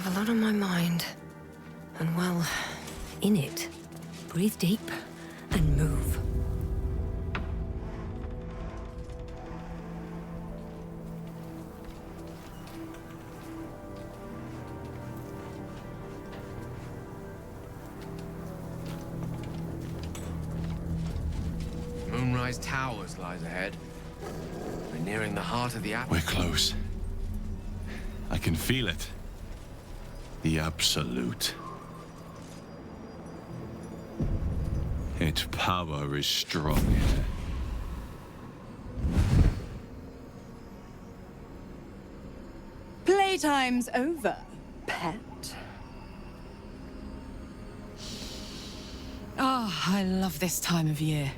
have a lot on my mind. And well, in it, breathe deep and move. Moonrise Towers lies ahead. We're nearing the heart of the apple. We're close. I can feel it. The Absolute. Its power is strong here. Playtime's over, pet. Ah, I love this time of year.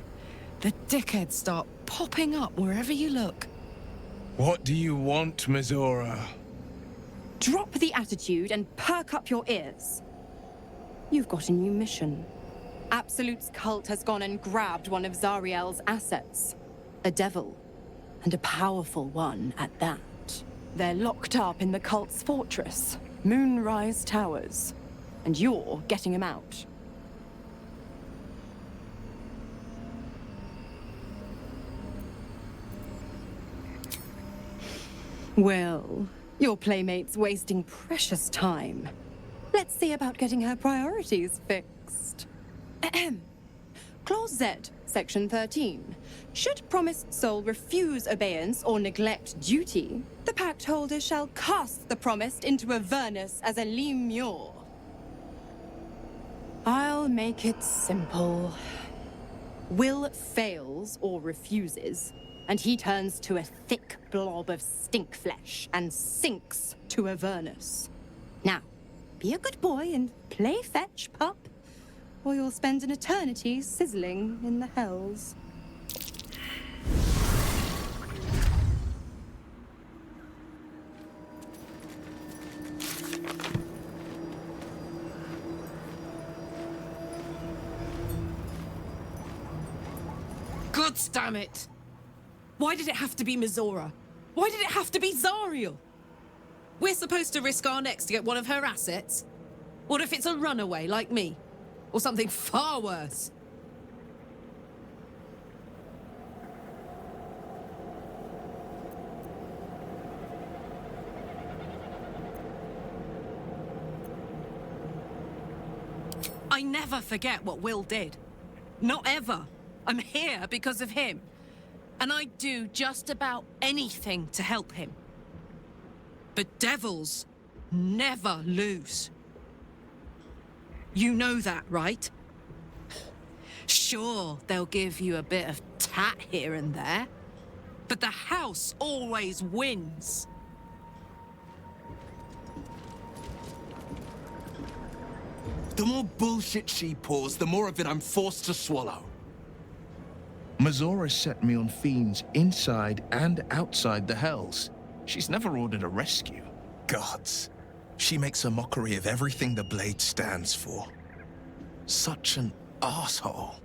The dickheads start popping up wherever you look. What do you want, Mizora? Drop the attitude and perk up your ears. You've got a new mission. Absolute's cult has gone and grabbed one of Zariel's assets. A devil. And a powerful one at that. They're locked up in the cult's fortress, Moonrise Towers. And you're getting them out. Well, your playmate's wasting precious time. Let's see about getting her priorities fixed. Ahem. Clause Z, Section 13. Should promised soul refuse obeyance or neglect duty, the pact holder shall cast the promised into Avernus as a lemure. I'll make it simple. Will fails or refuses, and he turns to a thick blob of stink flesh and sinks to Avernus. Now, be a good boy and play fetch, pup, or you'll spend an eternity sizzling in the hells. God damn it! Why did it have to be Mizora? Why did it have to be Zariel? We're supposed to risk our necks to get one of her assets? What if it's a runaway like me? Or something far worse? I never forget what Will did. Not ever. I'm here because of him. And I'd do just about anything to help him. But devils never lose. You know that, right? Sure, they'll give you a bit of tat here and there, but the house always wins. The more bullshit she pours, the more of it I'm forced to swallow. Mizora set me on fiends inside and outside the Hells. She's never ordered a rescue. Gods. She makes a mockery of everything the Blade stands for. Such an asshole.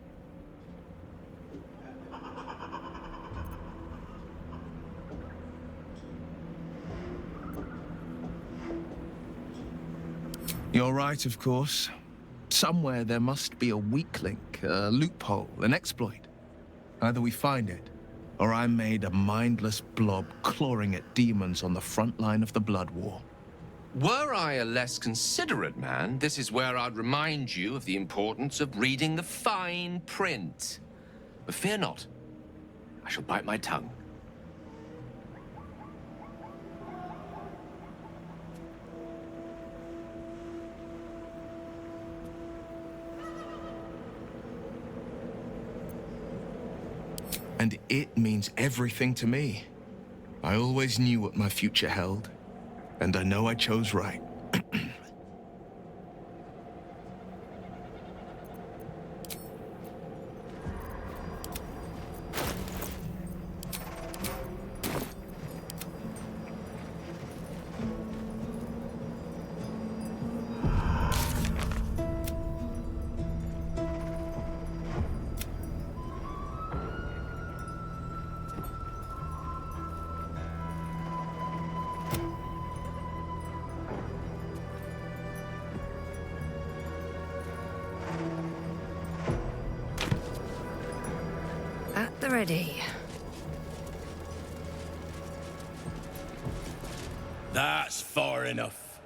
You're right, of course. Somewhere there must be a weak link, a loophole, an exploit. Either we find it, or I'm made a mindless blob clawing at demons on the front line of the Blood War. Were I a less considerate man, this is where I'd remind you of the importance of reading the fine print. But fear not. I shall bite my tongue. And it means everything to me. I always knew what my future held, and I know I chose right. the ready. That's far enough.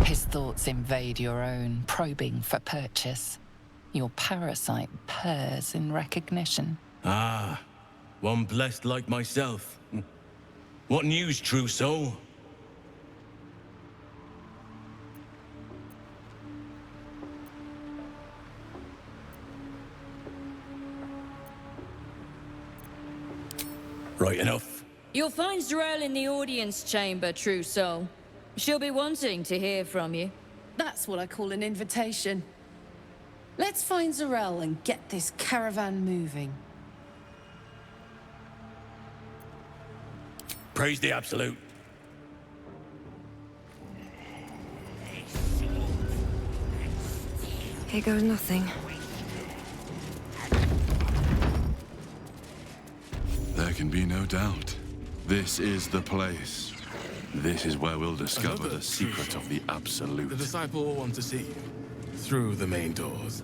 His thoughts invade your own, probing for purchase. Your parasite purrs in recognition. Ah, one blessed like myself. What news, true soul? Right enough. You'll find Zarel in the audience chamber, true soul. She'll be wanting to hear from you. That's what I call an invitation. Let's find Zarel and get this caravan moving. Praise the Absolute. Here goes nothing. There can be no doubt. This is the place. This is where we'll discover the secret of the Absolute. The disciple will want to see you. Through the main doors.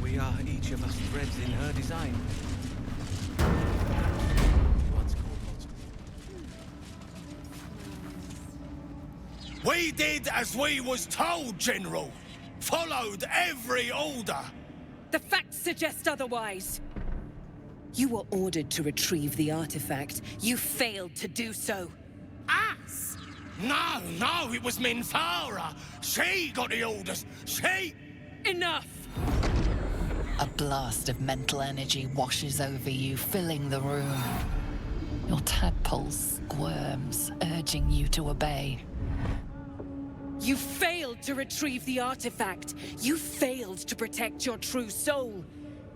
We are each of us threads in her design. We did as we was told, General. Followed every order. The facts suggest otherwise. You were ordered to retrieve the artifact. You failed to do so. Us? No, it was Minthara. She got the orders. She... Enough! A blast of mental energy washes over you, filling the room. Your tadpole squirms, urging you to obey. You failed to retrieve the artifact. You failed to protect your true soul.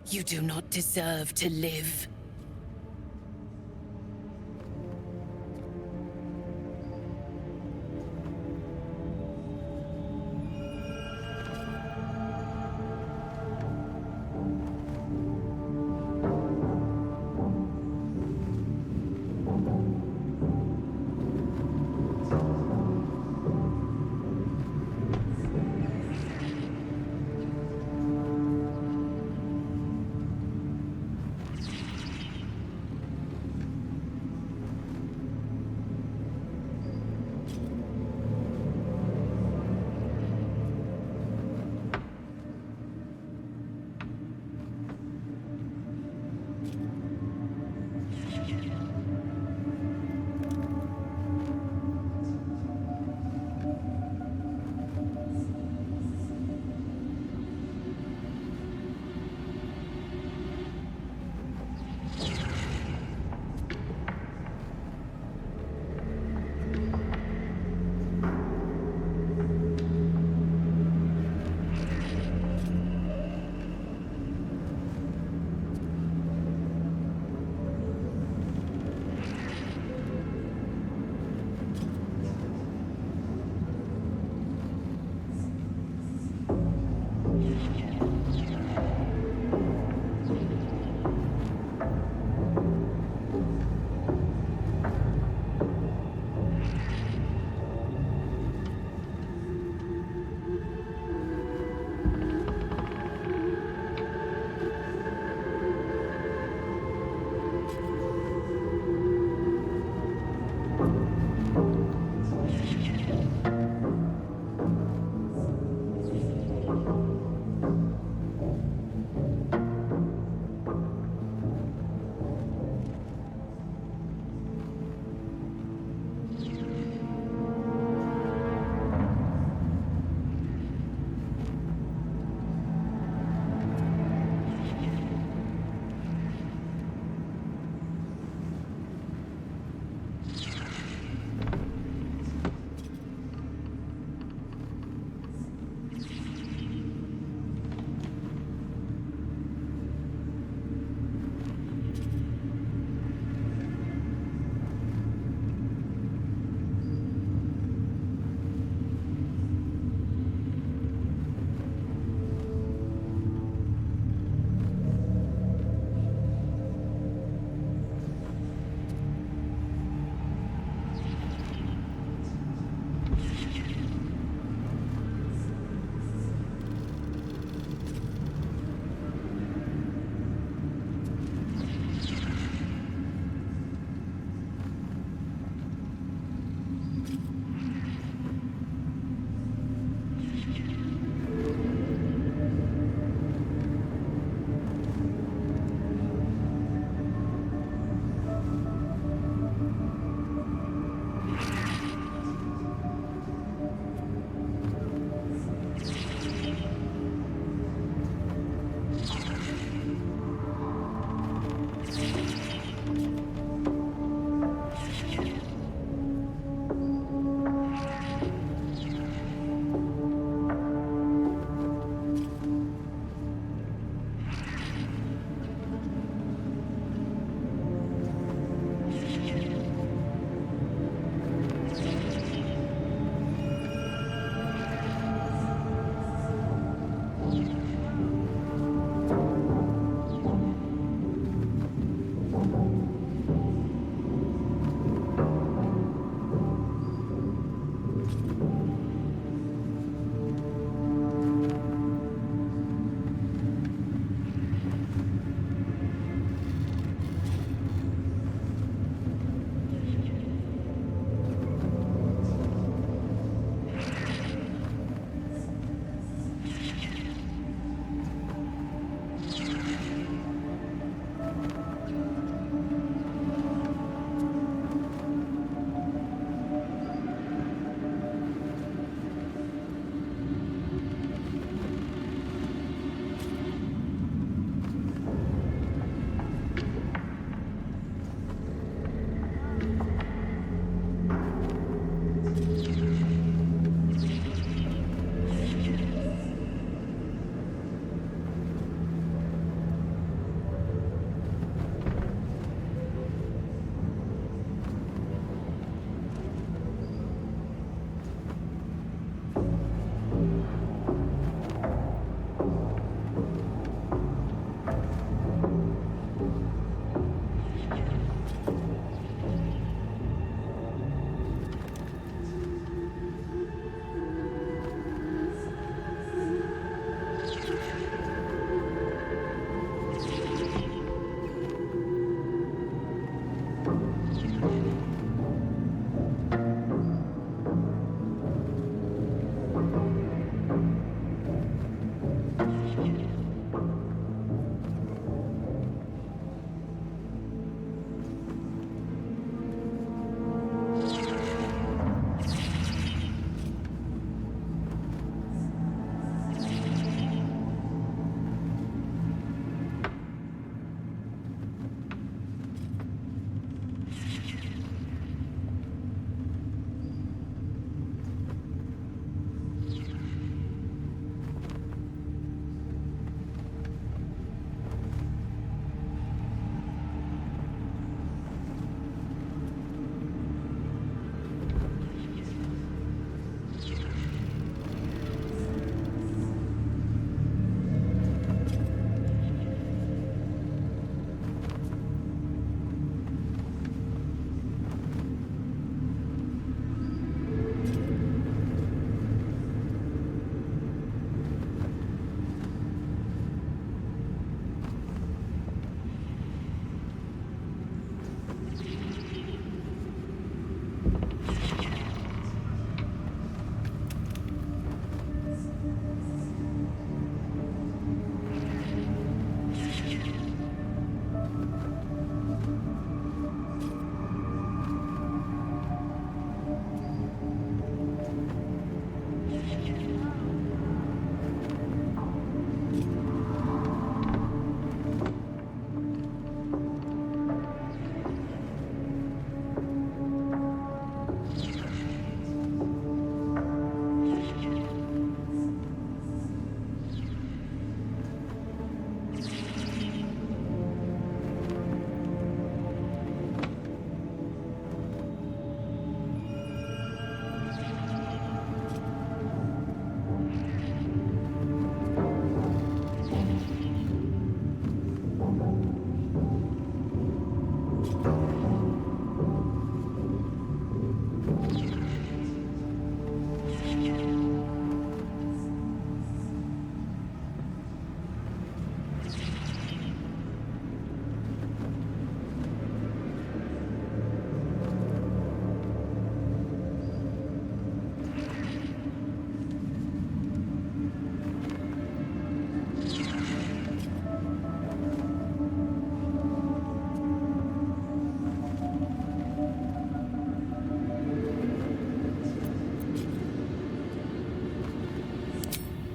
You do not deserve to live.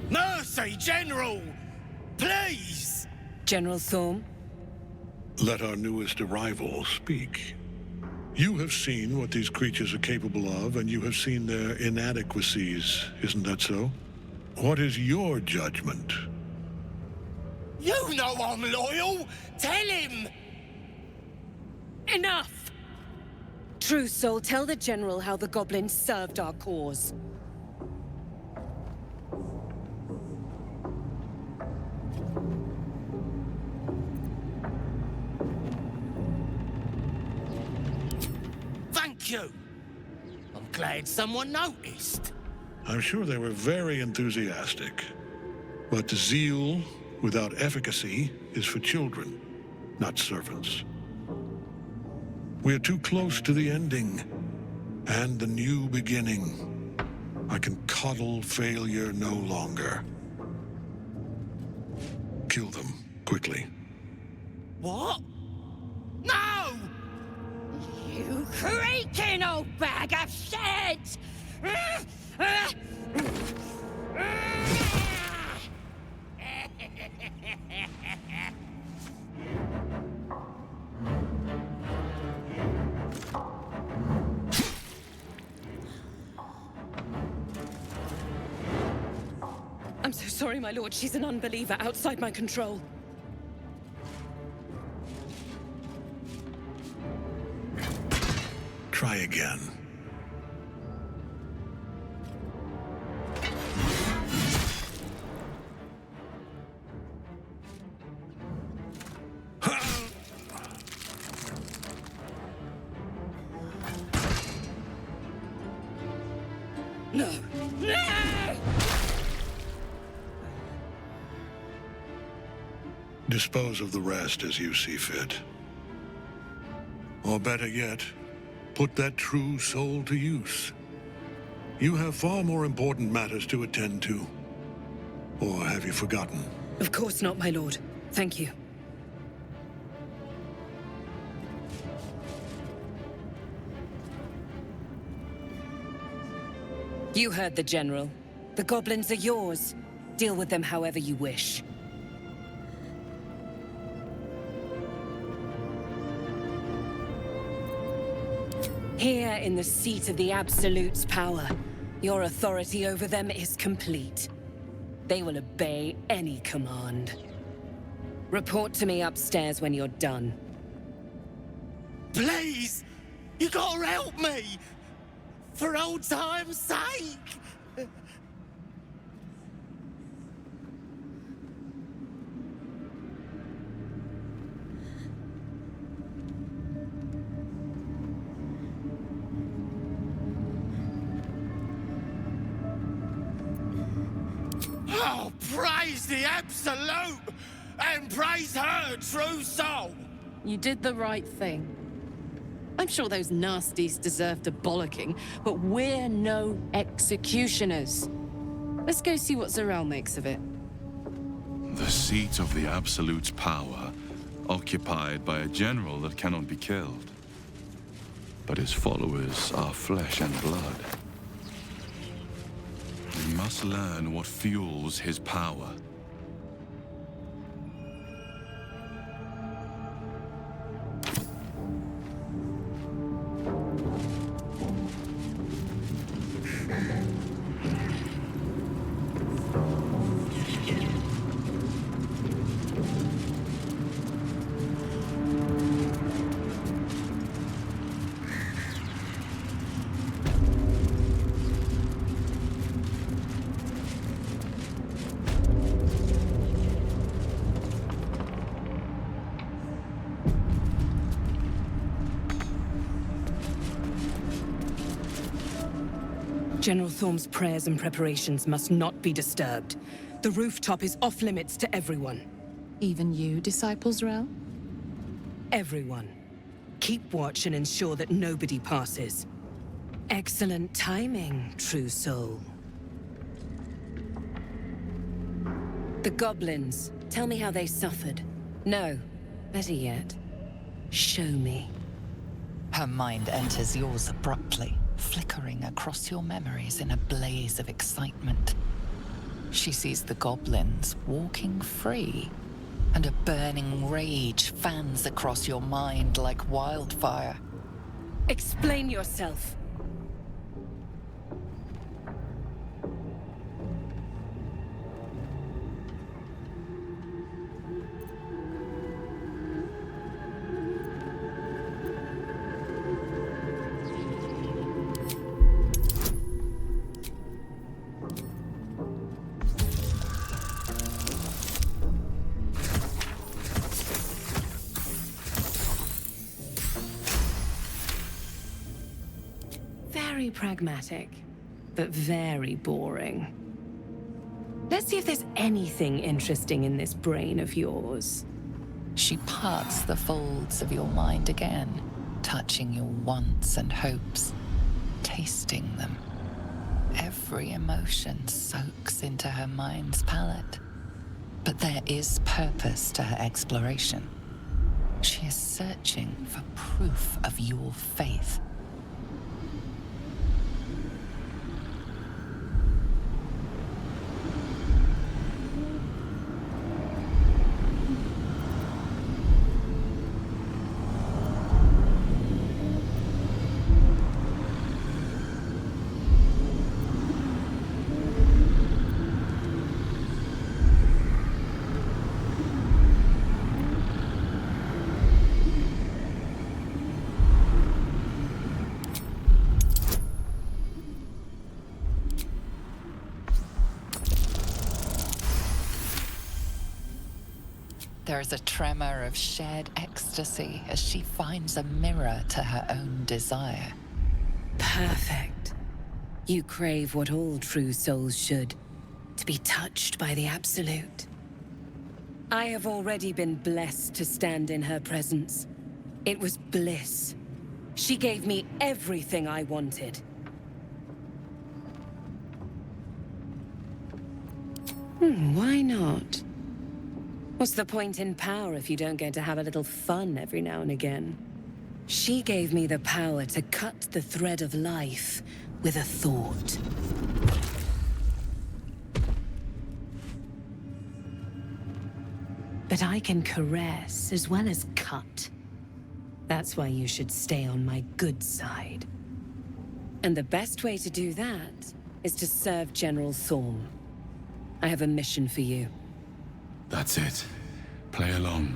Mercy, General! Please! General Thorm? Let our newest arrival speak. You have seen what these creatures are capable of, and you have seen their inadequacies, isn't that so? What is your judgment? You know I'm loyal! Tell him! Enough! True Soul, tell the General how the goblins served our cause. Thank you! I'm glad someone noticed. I'm sure they were very enthusiastic. But zeal without efficacy is for children, not servants. We are too close to the ending, and the new beginning. I can coddle failure no longer. Kill them, quickly. What? No! You creaking old bag of shit! I'm so sorry, my lord. She's an unbeliever outside my control. Try again. No! No! Dispose of the rest as you see fit. Or better yet, put that true soul to use. You have far more important matters to attend to. Or have you forgotten? Of course not, my lord. Thank you. You heard the General. The goblins are yours. Deal with them however you wish. Here in the seat of the Absolute's power, your authority over them is complete. They will obey any command. Report to me upstairs when you're done. Please! You gotta help me! For old time's sake! Oh, praise the Absolute! And praise her true soul! You did the right thing. I'm sure those nasties deserved a bollocking, but we're no executioners. Let's go see what Zarel makes of it. The seat of the Absolute's power, occupied by a general that cannot be killed. But his followers are flesh and blood. We must learn what fuels his power. General Thorm's prayers and preparations must not be disturbed. The rooftop is off limits to everyone. Even you, Disciple Zarel? Everyone. Keep watch and ensure that nobody passes. Excellent timing, true soul. The goblins. Tell me how they suffered. No, better yet, show me. Her mind enters yours abruptly, flickering across your memories in a blaze of excitement. She sees the goblins walking free, and a burning rage fans across your mind like wildfire. Explain yourself. Very pragmatic, but very boring. Let's see if there's anything interesting in this brain of yours. She parts the folds of your mind again, touching your wants and hopes, tasting them. Every emotion soaks into her mind's palate. But there is purpose to her exploration. She is searching for proof of your faith. There is a tremor of shared ecstasy as she finds a mirror to her own desire. Perfect. You crave what all true souls should, to be touched by the Absolute. I have already been blessed to stand in her presence. It was bliss. She gave me everything I wanted. Why not? What's the point in power if you don't get to have a little fun every now and again? She gave me the power to cut the thread of life with a thought. But I can caress as well as cut. That's why you should stay on my good side. And the best way to do that is to serve General Thorm. I have a mission for you. That's it. Play along.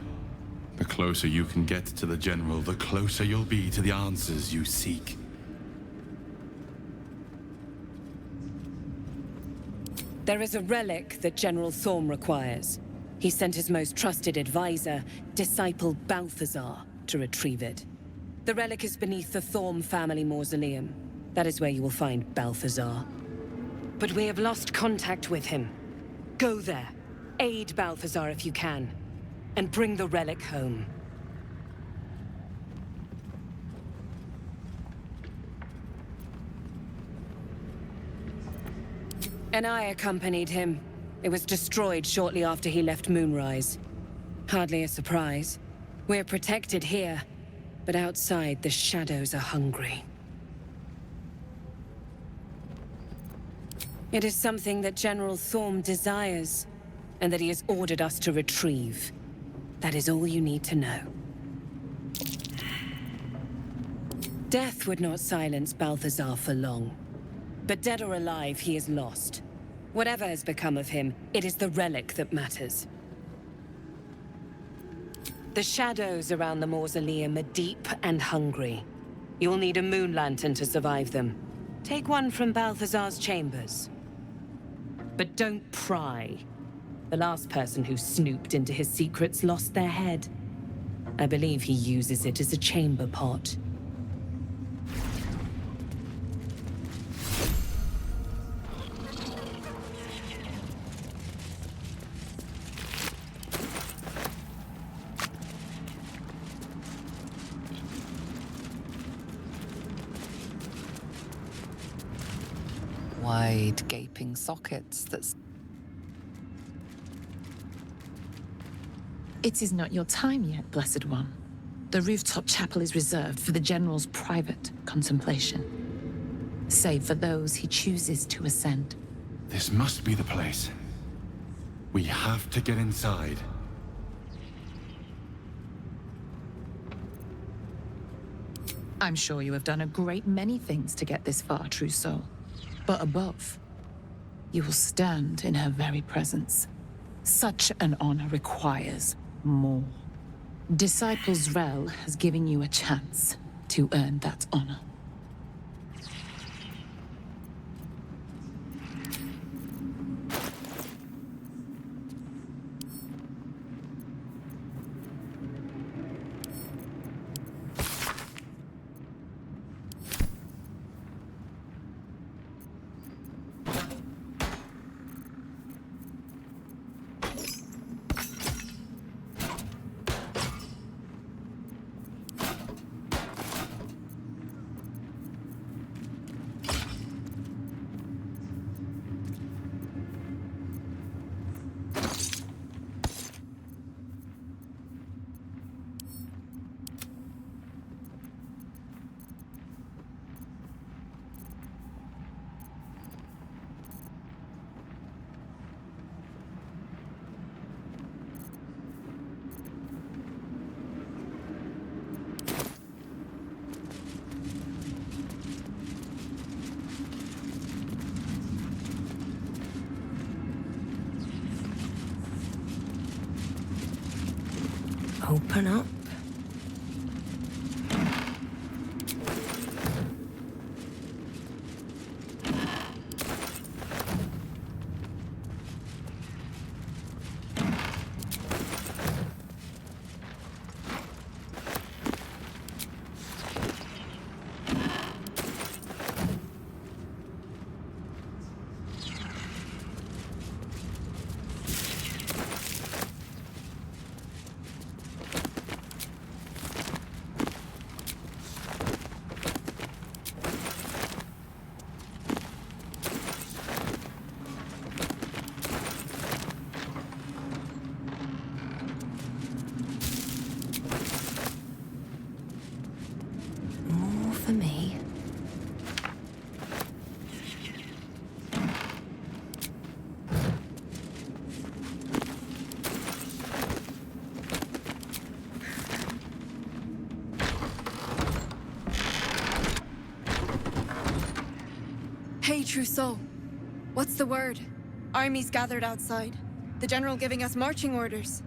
The closer you can get to the General, the closer you'll be to the answers you seek. There is a relic that General Thorm requires. He sent his most trusted advisor, disciple Balthazar, to retrieve it. The relic is beneath the Thorm family mausoleum. That is where you will find Balthazar. But we have lost contact with him. Go there, aid Balthazar if you can, and bring the relic home. And I accompanied him. It was destroyed shortly after he left Moonrise. Hardly a surprise. We're protected here, but outside the shadows are hungry. It is something that General Thorm desires, and that he has ordered us to retrieve. That is all you need to know. Death would not silence Balthazar for long. But dead or alive, he is lost. Whatever has become of him, it is the relic that matters. The shadows around the mausoleum are deep and hungry. You'll need a moon lantern to survive them. Take one from Balthazar's chambers. But don't pry. The last person who snooped into his secrets lost their head. I believe he uses it as a chamber pot. Wide, gaping sockets that... It is not your time yet, Blessed One. The rooftop chapel is reserved for the General's private contemplation, save for those he chooses to ascend. This must be the place. We have to get inside. I'm sure you have done a great many things to get this far, true soul. But above, you will stand in her very presence. Such an honor requires more. Disciple Zrel has given you a chance to earn that honor. Open up. Hey, Trousseau. What's the word? Armies gathered outside. The general giving us marching orders.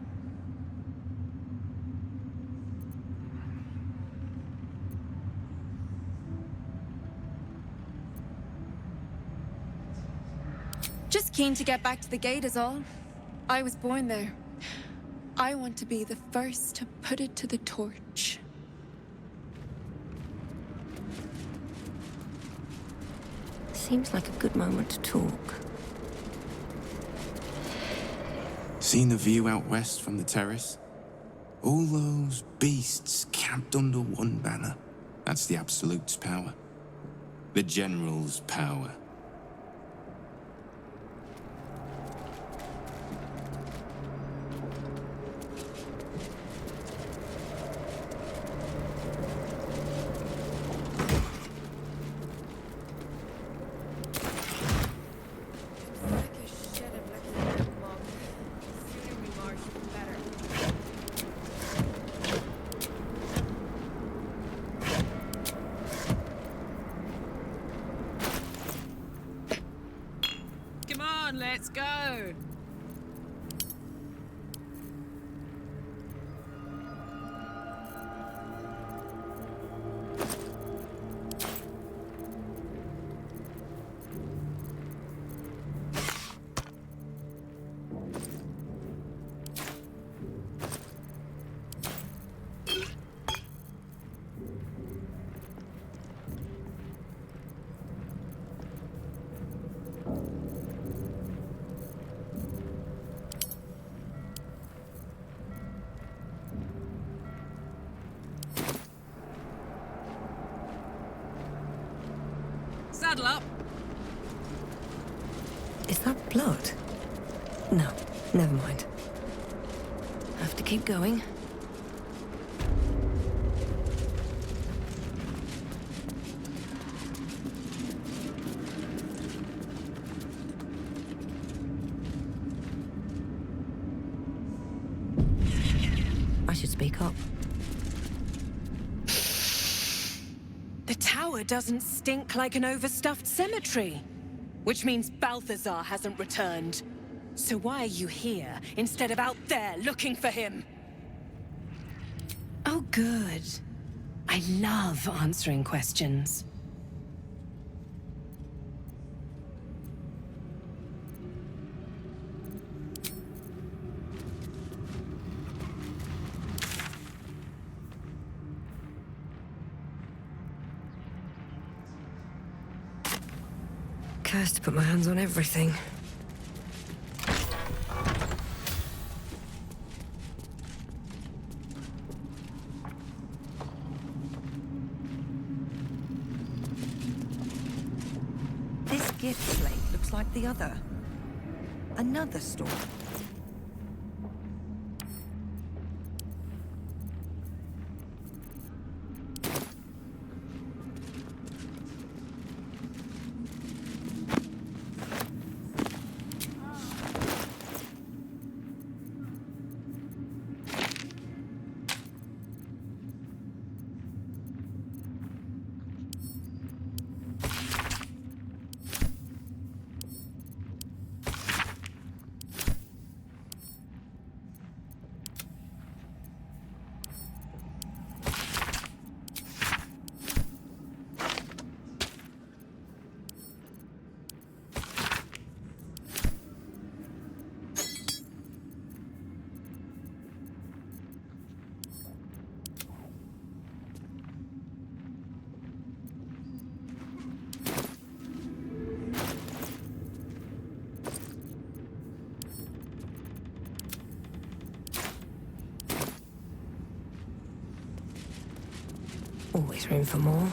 Just keen to get back to the gate is all. I was born there. I want to be the first to put it to the torch. Seems like a good moment to talk. Seen the view out west from the terrace? All those beasts camped under one banner. That's the Absolute's power. The General's power. Come on, let's go. Saddle up. Is that blood? No, never mind. Have to keep going. I should speak up. The tower doesn't stink like an overstuffed cemetery. Which means Balthazar hasn't returned. So why are you here instead of out there looking for him? Oh, good. I love answering questions. Cursed to put my hands on everything. This gift slate looks like the other. Another store. Always room for more.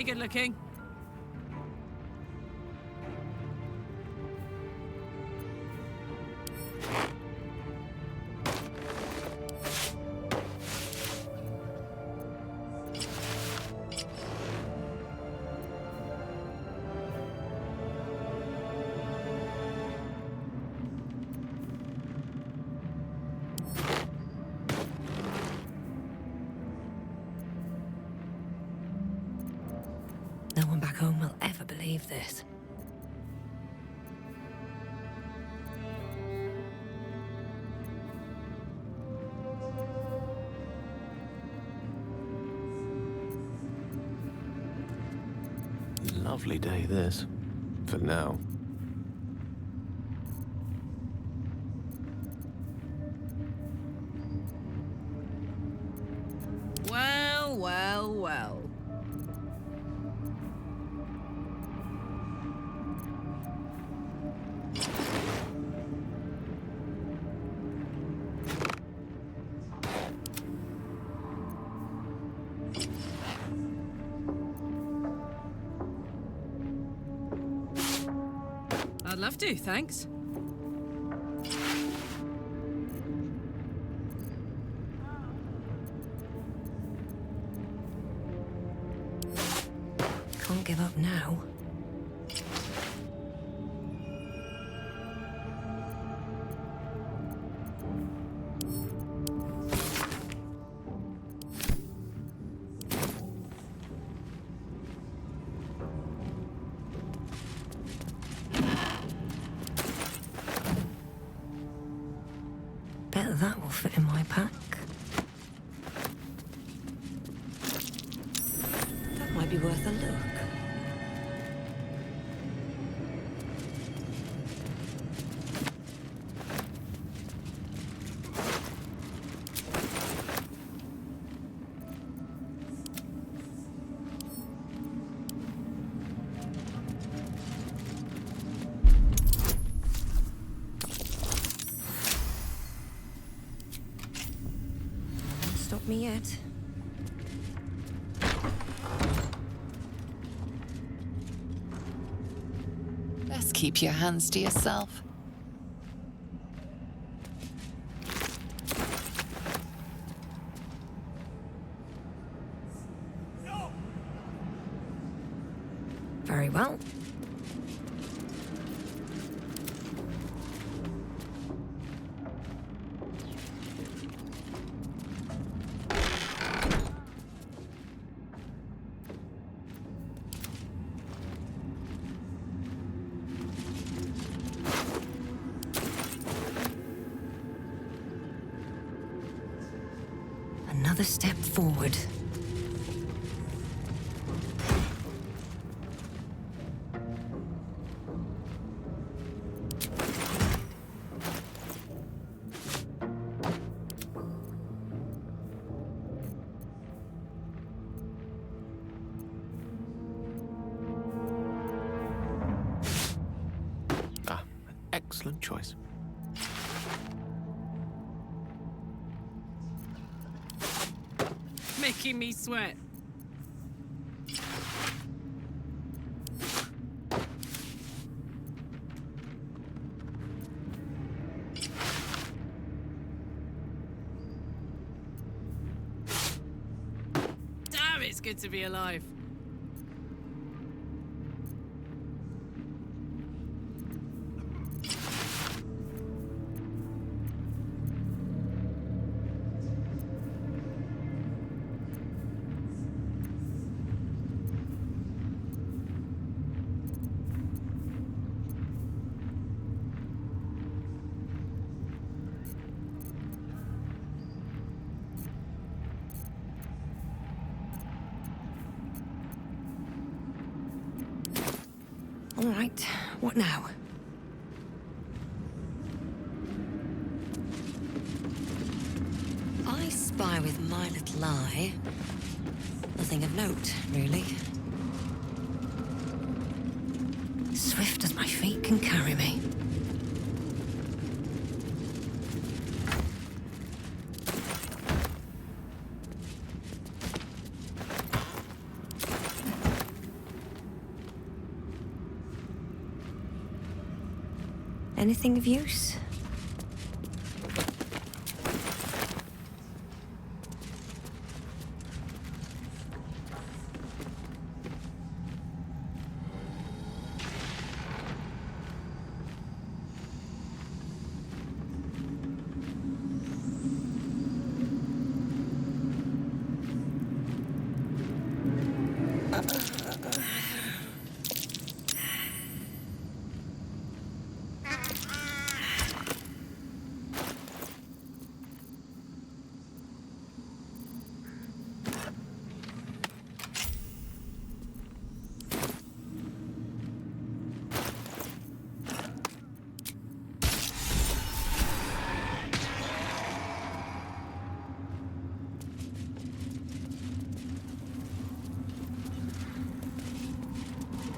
good looking. No one back home will ever believe this. Lovely day, this. For now. Well, well, well. I'd love to, thanks. Can't give up now. Bet that will fit in my pack. That might be worth a look. Stop me yet. Best keep your hands to yourself. Very well. Another step forward. Excellent choice. Making me sweat. Damn, it's good to be alive. All right, what now? I spy with my little eye. Nothing of note, really. Swift as my feet can carry me. Anything of use?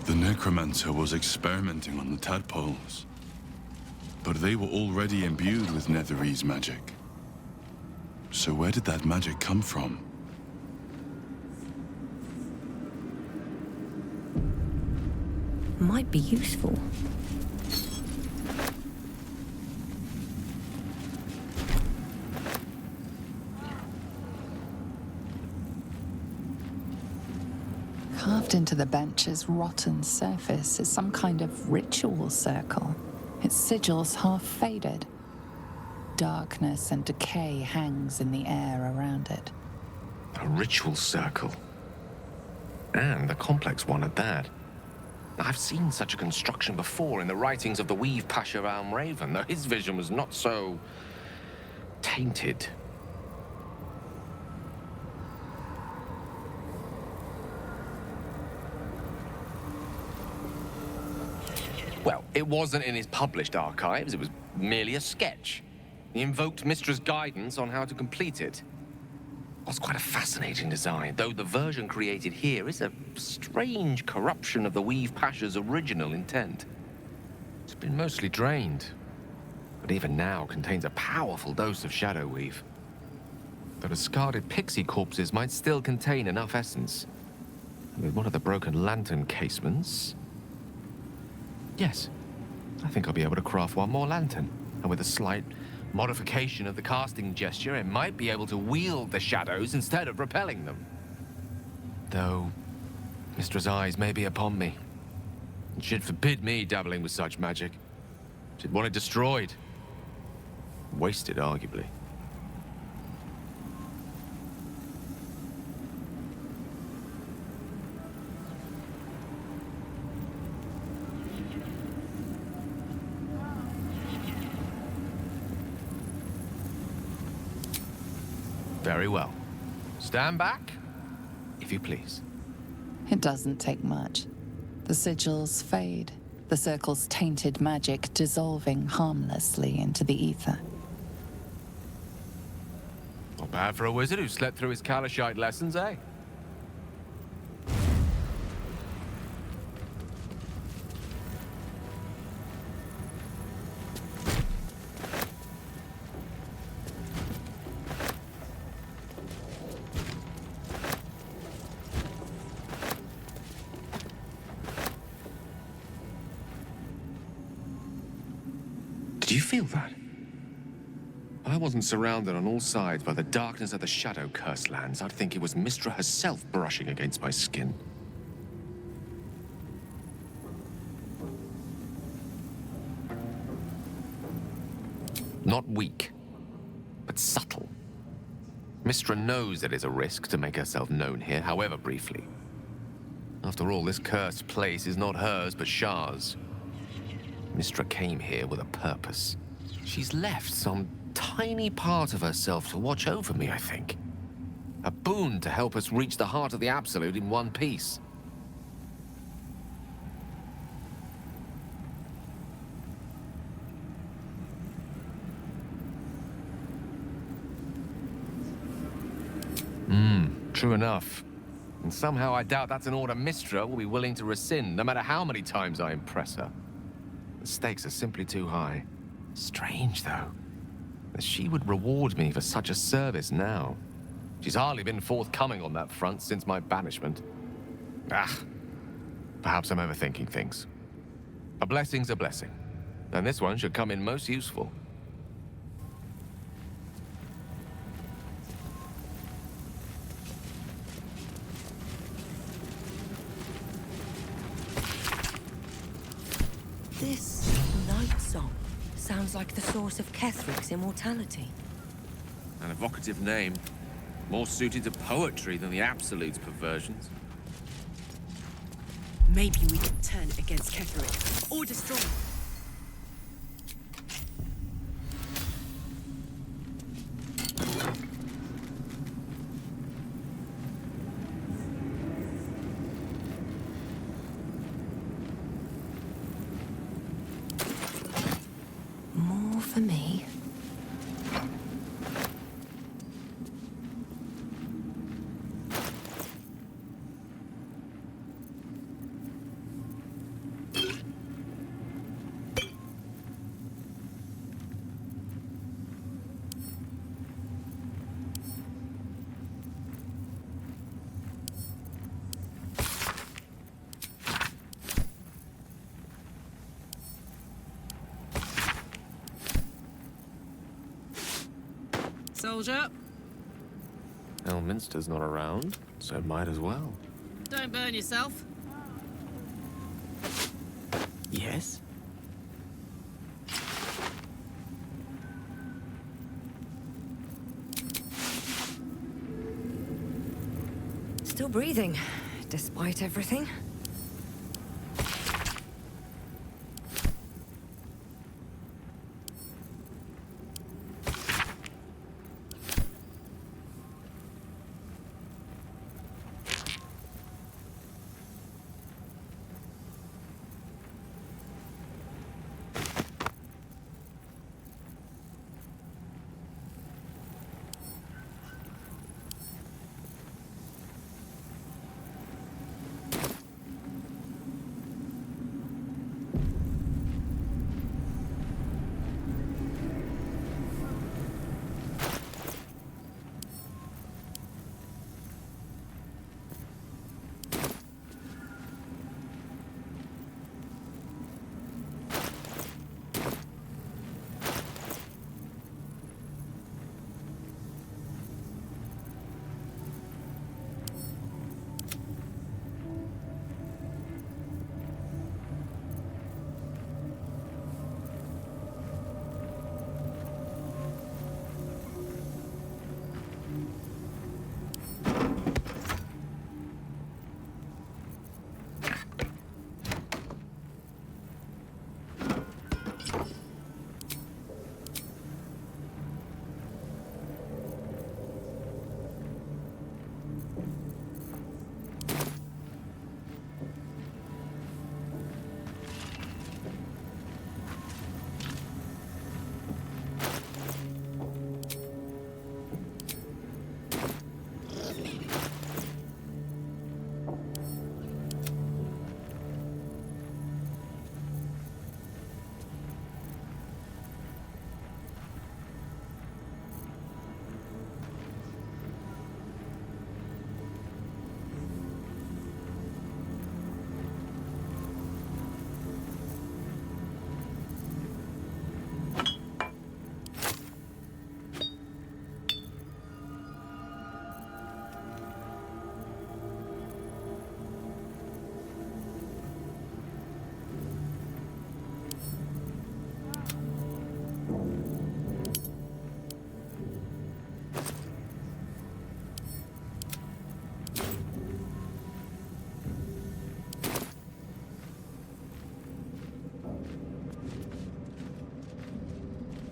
The necromancer was experimenting on the tadpoles, but they were already imbued with Netherese magic. So where did that magic come from? Might be useful. Carved into the bench's rotten surface is some kind of ritual circle. Its sigils half faded. Darkness and decay hangs in the air around it. A ritual circle. And a complex one at that. I've seen such a construction before in the writings of the Weave Pasha Raven, though his vision was not so tainted. Well, it wasn't in his published archives, it was merely a sketch. He invoked Mistra's guidance on how to complete it. It's quite a fascinating design, though the version created here is a strange corruption of the Weave Pasha's original intent. It's been mostly drained, but even now contains a powerful dose of shadow weave. The discarded pixie corpses might still contain enough essence. And with one of the broken lantern casements... Yes, I think I'll be able to craft one more lantern, and with a slight modification of the casting gesture, it might be able to wield the shadows instead of repelling them. Though, Mistra's eyes may be upon me. And she'd forbid me dabbling with such magic. She'd want it destroyed. Wasted, arguably. Very well. Stand back, if you please. It doesn't take much. The sigils fade, the circle's tainted magic dissolving harmlessly into the ether. Not bad for a wizard who slept through his Kalashite lessons, eh? Did you feel that? I wasn't surrounded on all sides by the darkness of the Shadow Curse lands. I'd think it was Mistra herself brushing against my skin. Not weak, but subtle. Mistra knows it is a risk to make herself known here, however briefly. After all, this cursed place is not hers, but Shah's. Mistra came here with a purpose. She's left some tiny part of herself to watch over me, I think. A boon to help us reach the heart of the Absolute in one piece. True enough. And somehow I doubt that's an order Mistra will be willing to rescind, no matter how many times I impress her. The stakes are simply too high. Strange, though, that she would reward me for such a service now. She's hardly been forthcoming on that front since my banishment. Perhaps I'm overthinking things. A blessing's a blessing. And this one should come in most useful. This night song sounds like the source of Kethric's immortality. An evocative name. More suited to poetry than the Absolute's perversions. Maybe we can turn it against Ketheric, or destroy it. More for me. Soldier, Elminster's not around, so might as well. don't burn yourself. Yes? Still breathing, despite everything.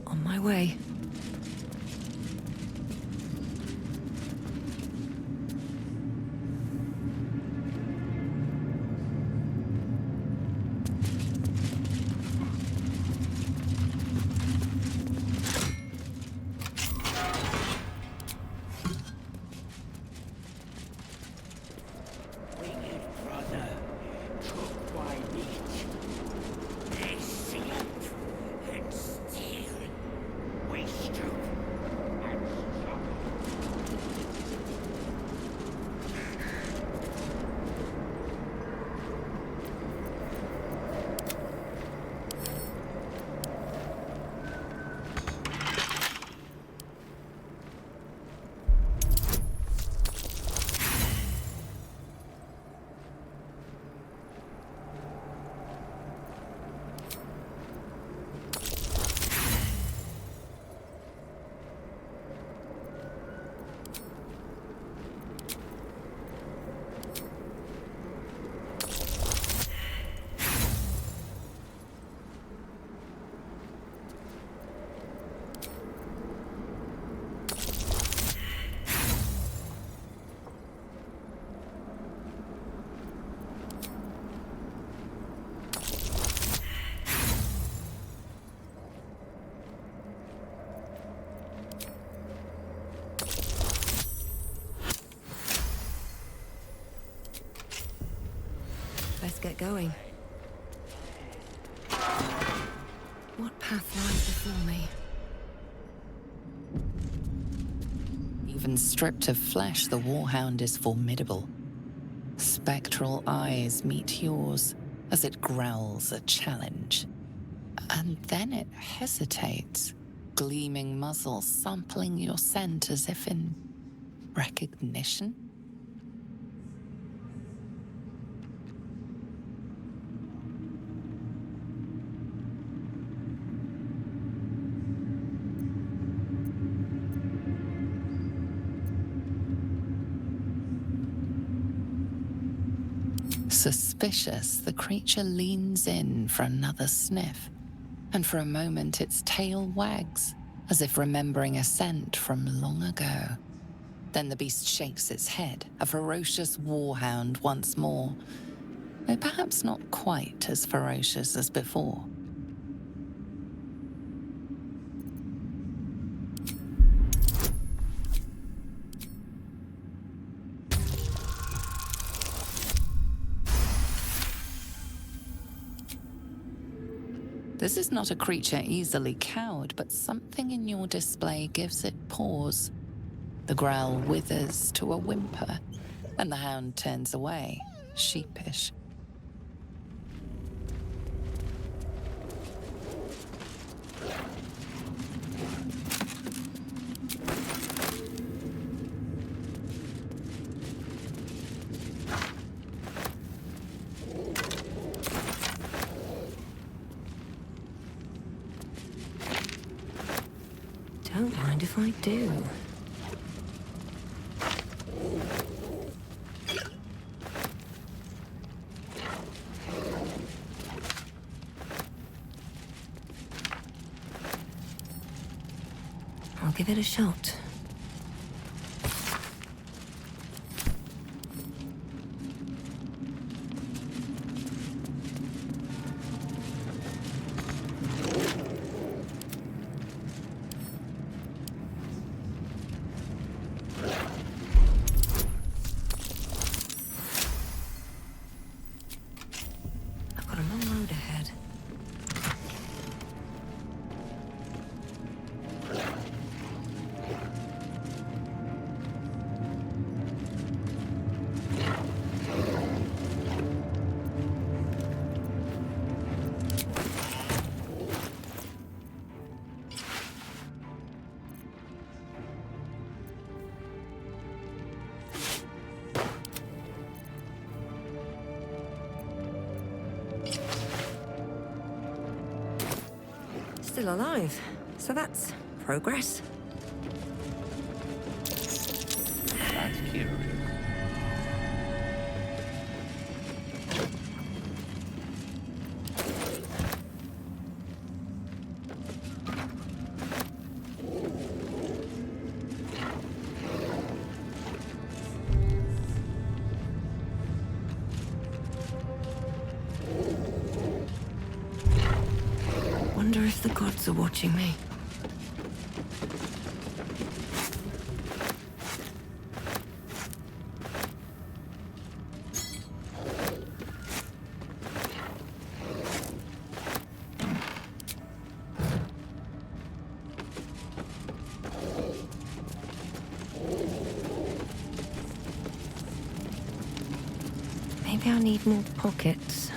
On my way. We get going. What path lies before me? Even stripped of flesh, the Warhound is formidable. Spectral eyes meet yours as it growls a challenge. And then it hesitates, gleaming muzzle sampling your scent as if in recognition. Suspicious, the creature leans in for another sniff, and for a moment its tail wags, as if remembering a scent from long ago. Then the beast shakes its head, a ferocious warhound once more, though perhaps not quite as ferocious as before. This is not a creature easily cowed, but something in your display gives it pause. The growl withers to a whimper, and the hound turns away, sheepish. Don't mind if I do. I'll give it a shot. I've got a long road ahead. Still alive, so that's progress. That's curious. Wonder if the gods are watching me. Maybe I need more pockets.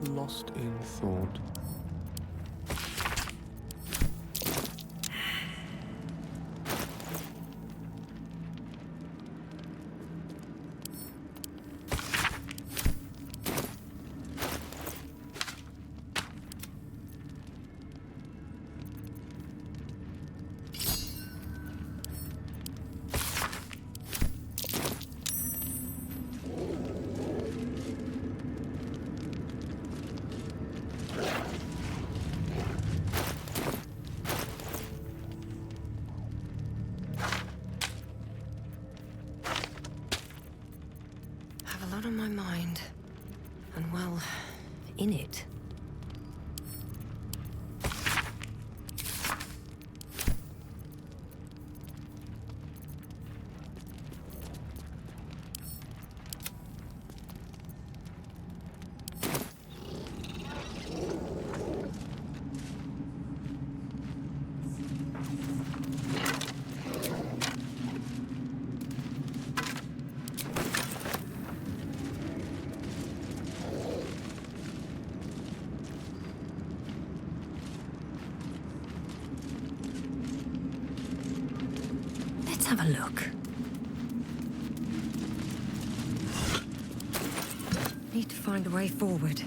Lost in thought. Have a lot on my mind. And well, in it. Let's have a look. Need to find a way forward.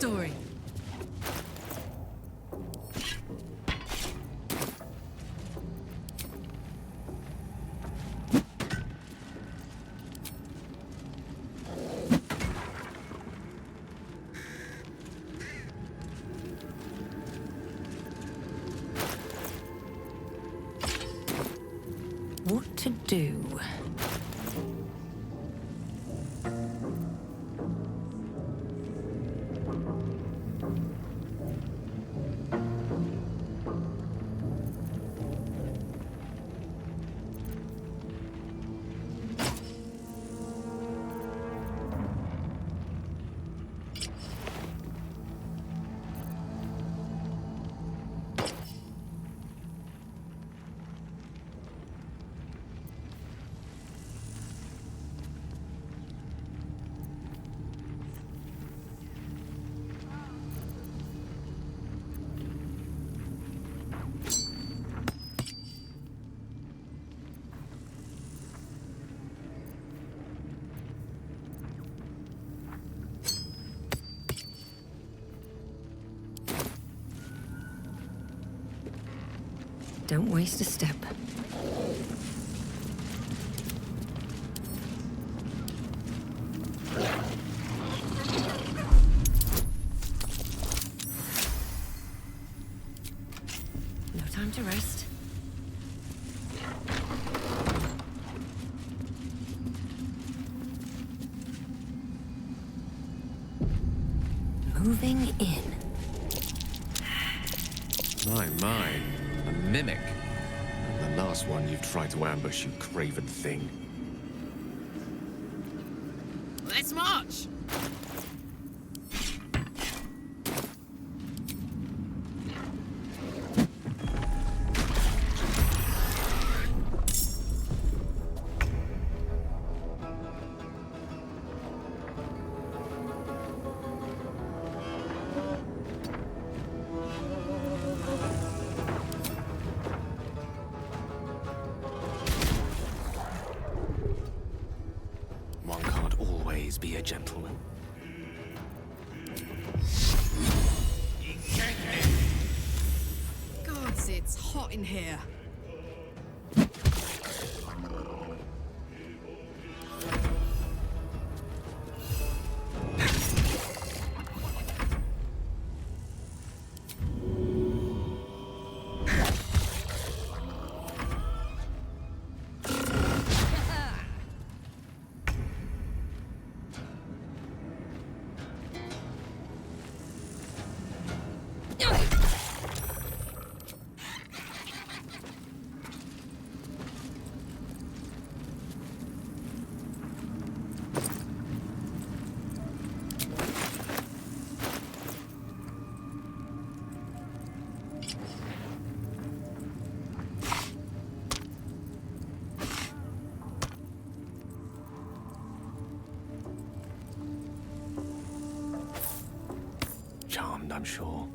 story. What to do? Don't waste a step. No time to rest. Moving in. My. A mimic. And the last one you've tried to ambush, you craven thing. Let's march! One can't always be a gentleman. Gods, it's hot in here. Charmed, I'm sure.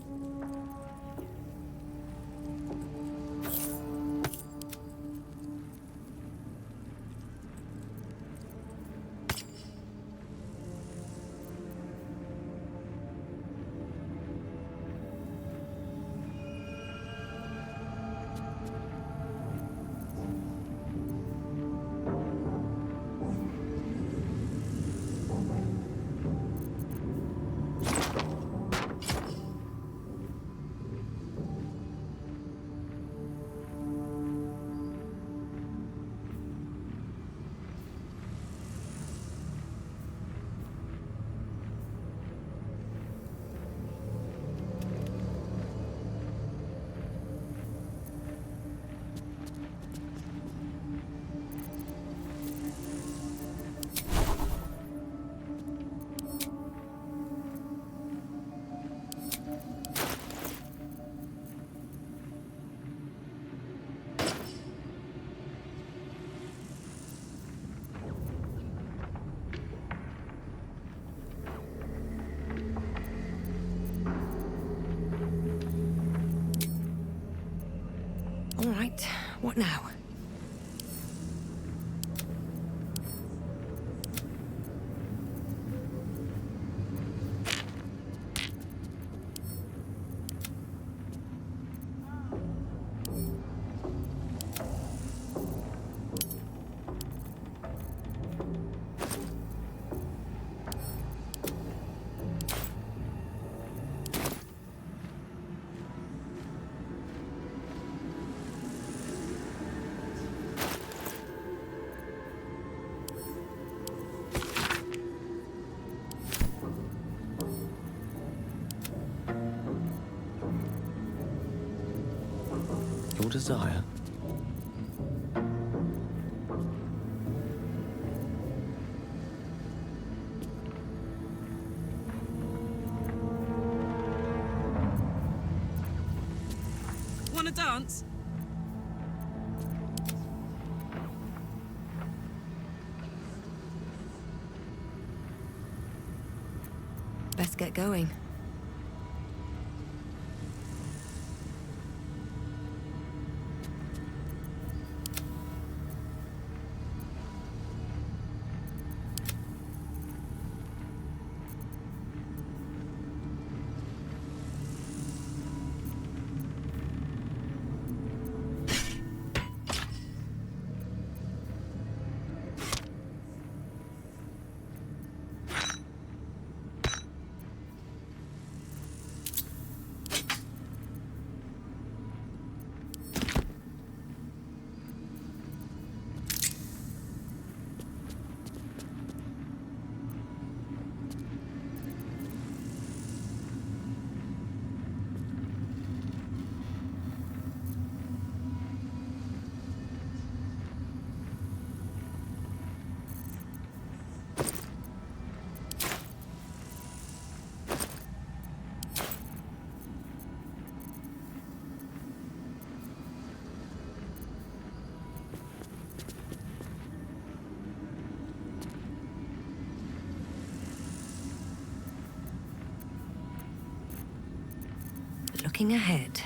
All right, what now? desire? Wanna dance? Best get going. Looking ahead.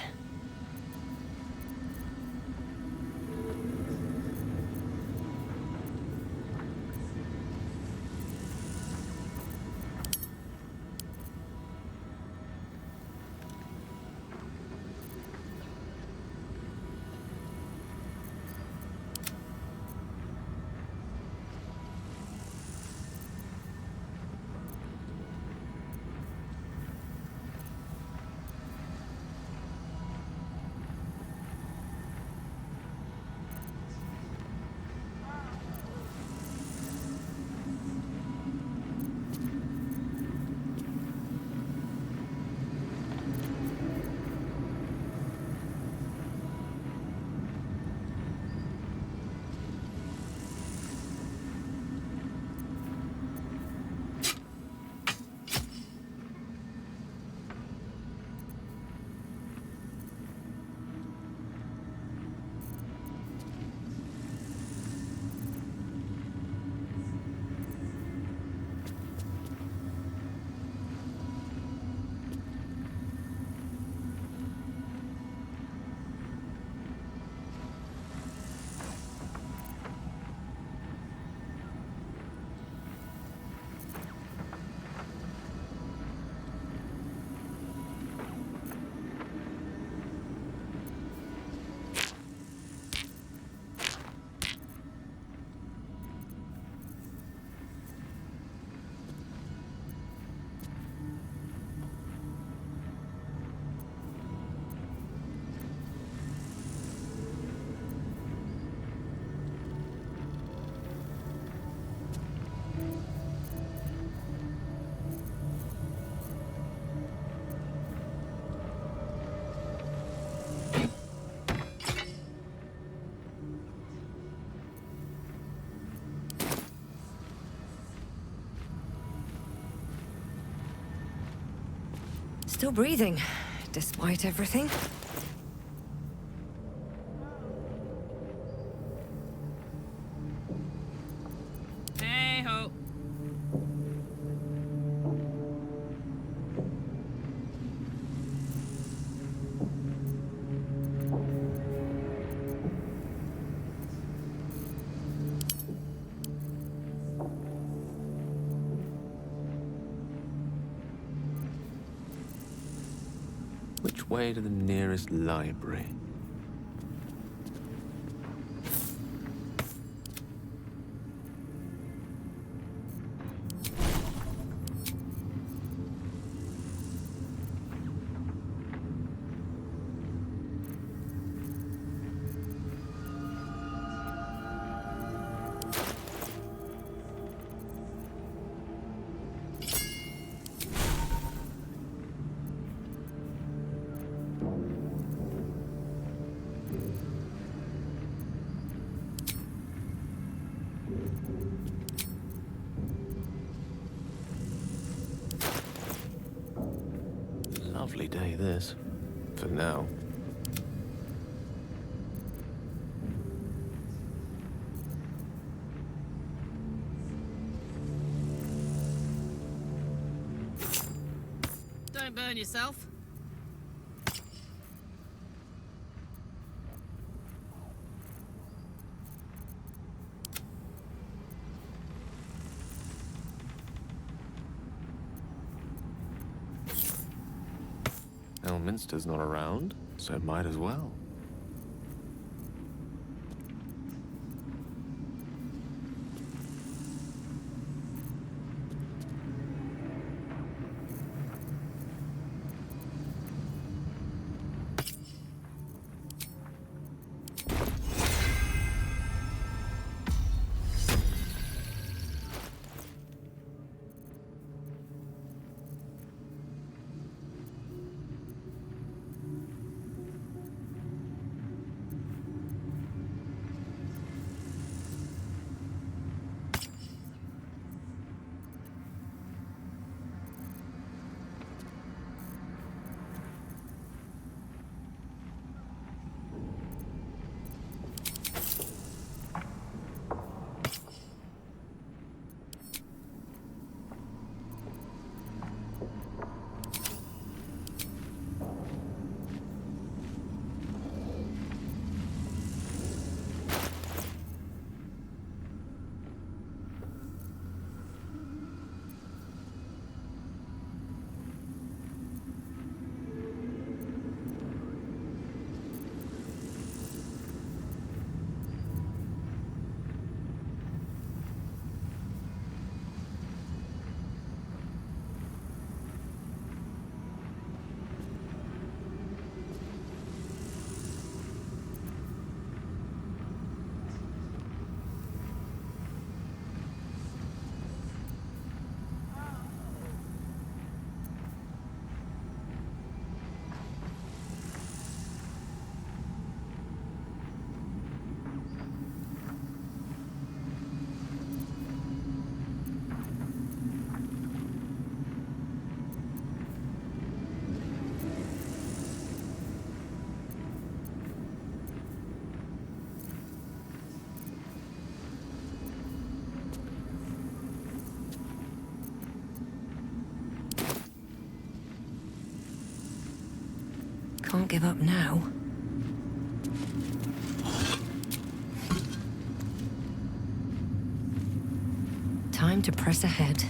Still breathing, despite everything. Hey ho. Which way to the nearest library? Lovely day, this. For now. Don't burn yourself. Elminster's not around, so might as well. Can't give up now. Time to press ahead.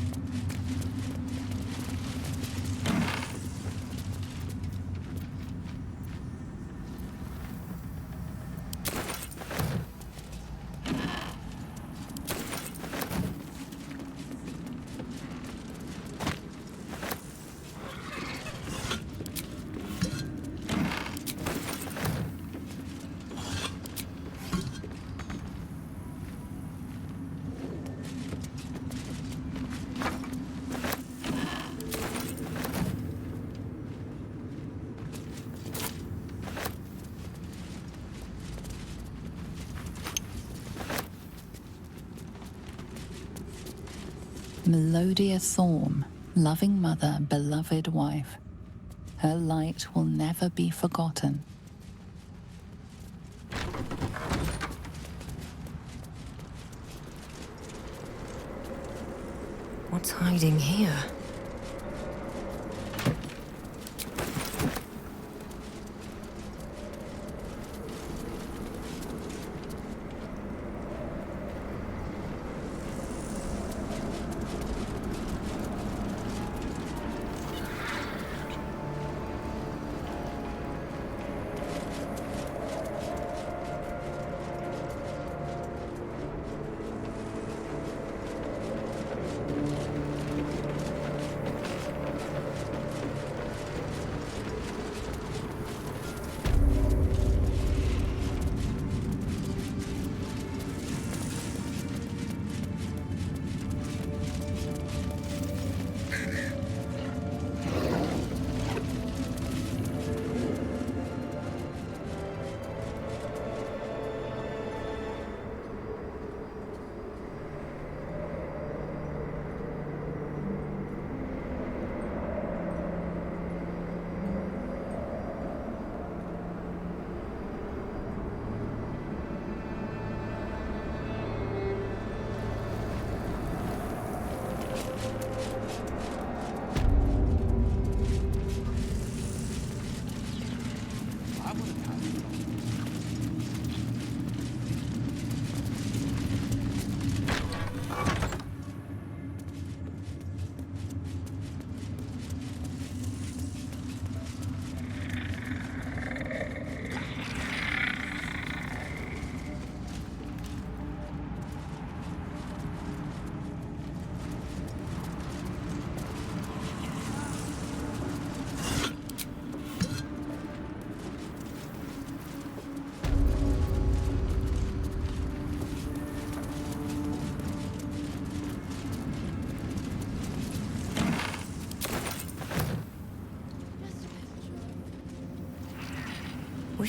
Melodia Thorm, loving mother, beloved wife. Her light will never be forgotten. What's hiding here?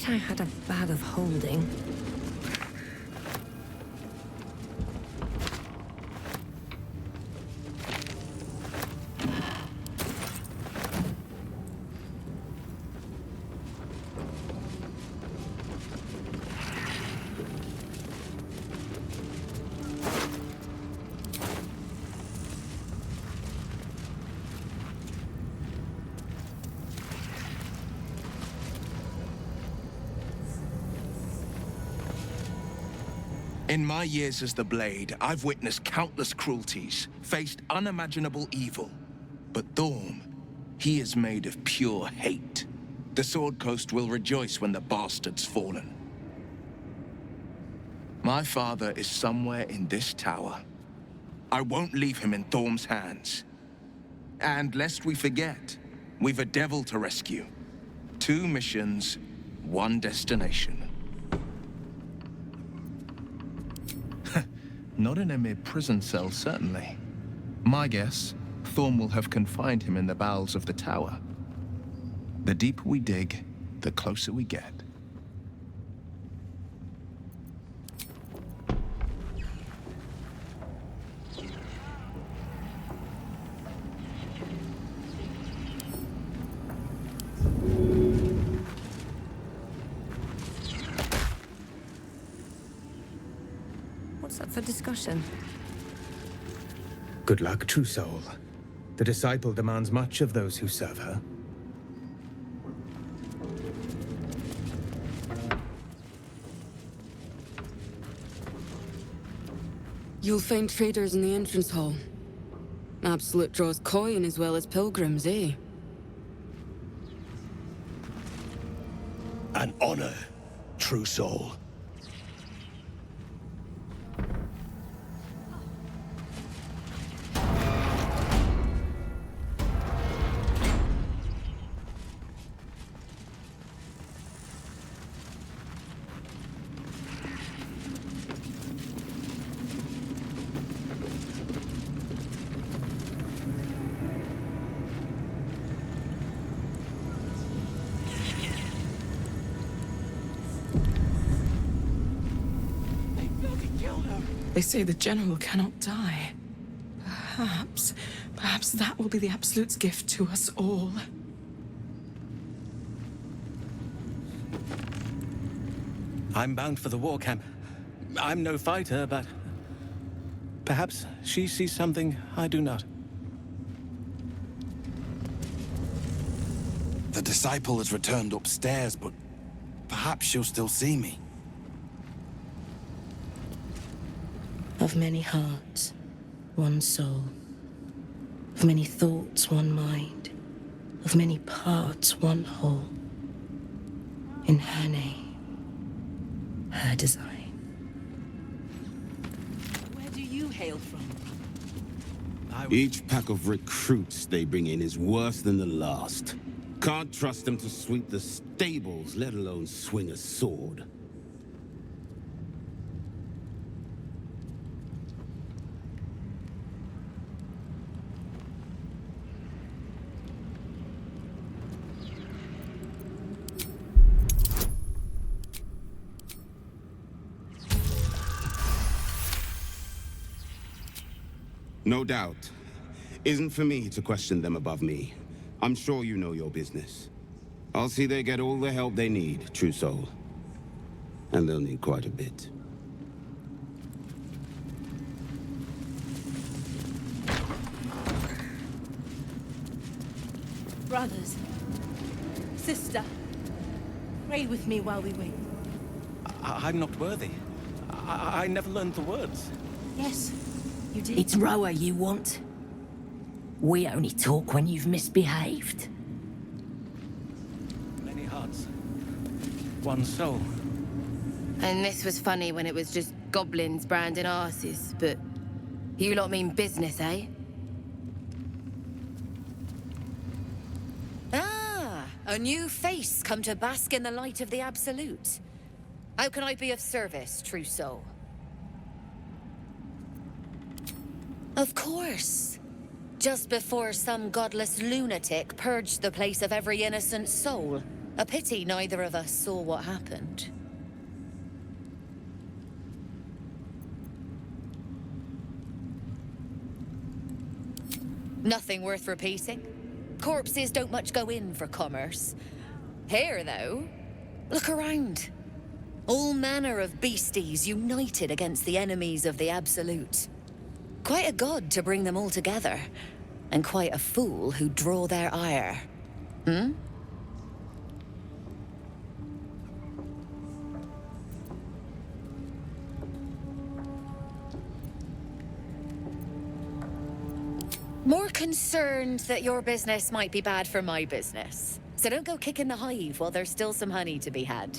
wish I had a bag of holding. In my years as the Blade, I've witnessed countless cruelties, faced unimaginable evil. But Thorm, he is made of pure hate. The Sword Coast will rejoice when the bastard's fallen. My father is somewhere in this tower. I won't leave him in Thorm's hands. And lest we forget, we've a devil to rescue. 2 missions, 1 destination. Not in a mere prison cell, certainly. My guess, Thorm will have confined him in the bowels of the tower. The deeper we dig, the closer we get. What's up for discussion? Good luck, true soul. The disciple demands much of those who serve her. You'll find traders in the entrance hall. Absolute draws coin as well as pilgrims, eh? An honor, true soul. They say the General cannot die. Perhaps that will be the Absolute's gift to us all. I'm bound for the war camp. I'm no fighter, but perhaps she sees something I do not. The disciple has returned upstairs, but perhaps she'll still see me. Of many hearts, one soul. Of many thoughts, one mind. Of many parts, one whole. In her name, her design. Where do you hail from? Each pack of recruits they bring in is worse than the last. Can't trust them to sweep the stables, let alone swing a sword. No doubt. Isn't for me to question them above me. I'm sure you know your business. I'll see they get all the help they need, true soul. And they'll need quite a bit. Brothers, sister, pray with me while we wait. I'm not worthy. I never learned the words. Yes, you did. It's Roa you want. We only talk when you've misbehaved. Many hearts, one soul. And this was funny when it was just goblins branding arses, but you lot mean business, eh? Ah, a new face come to bask in the light of the Absolute. How can I be of service, true soul? Of course. Just before some godless lunatic purged the place of every innocent soul, A pity neither of us saw what happened. Nothing worth repeating. Corpses don't much go in for commerce. Here, though, look around. All manner of beasties united against the enemies of the Absolute. Quite a god to bring them all together, and quite a fool who draw their ire. Hmm? More concerned that your business might be bad for my business. So don't go kicking the hive while there's still some honey to be had.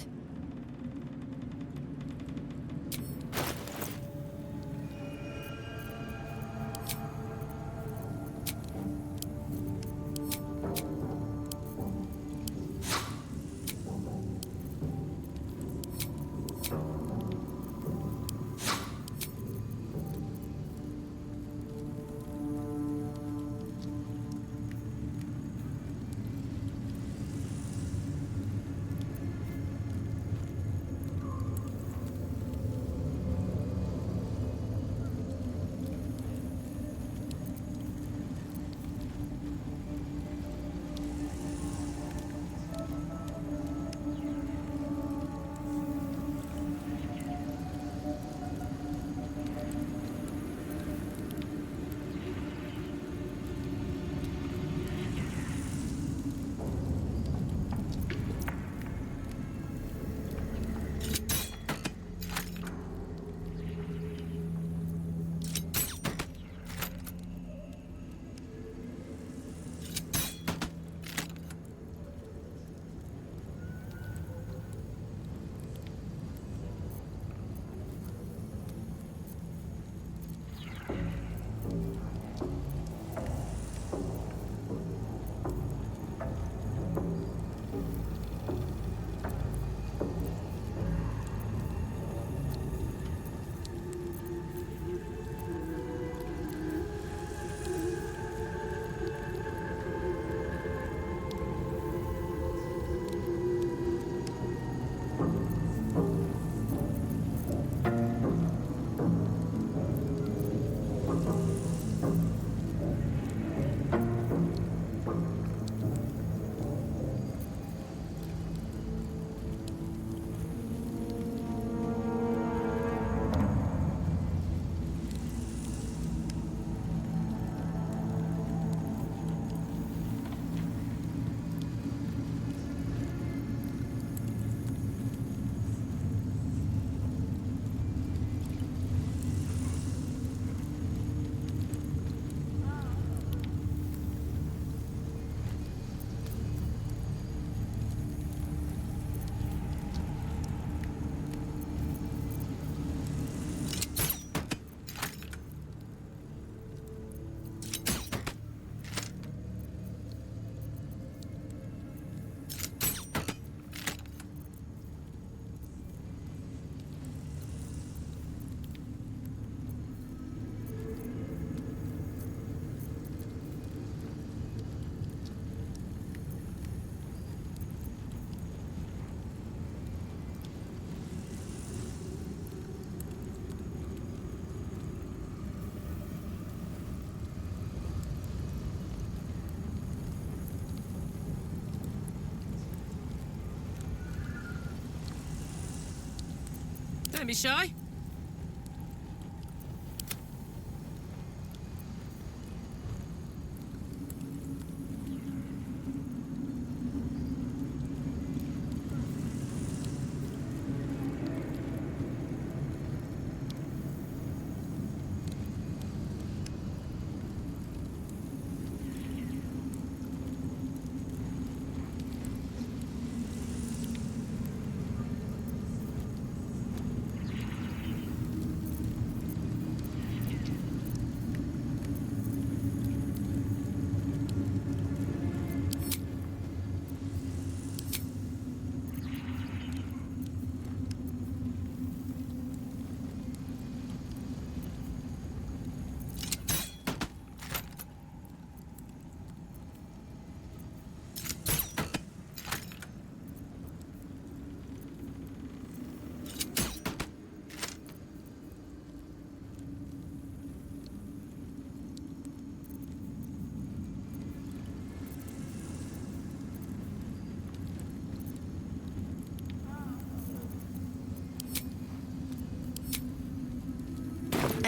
Don't be shy.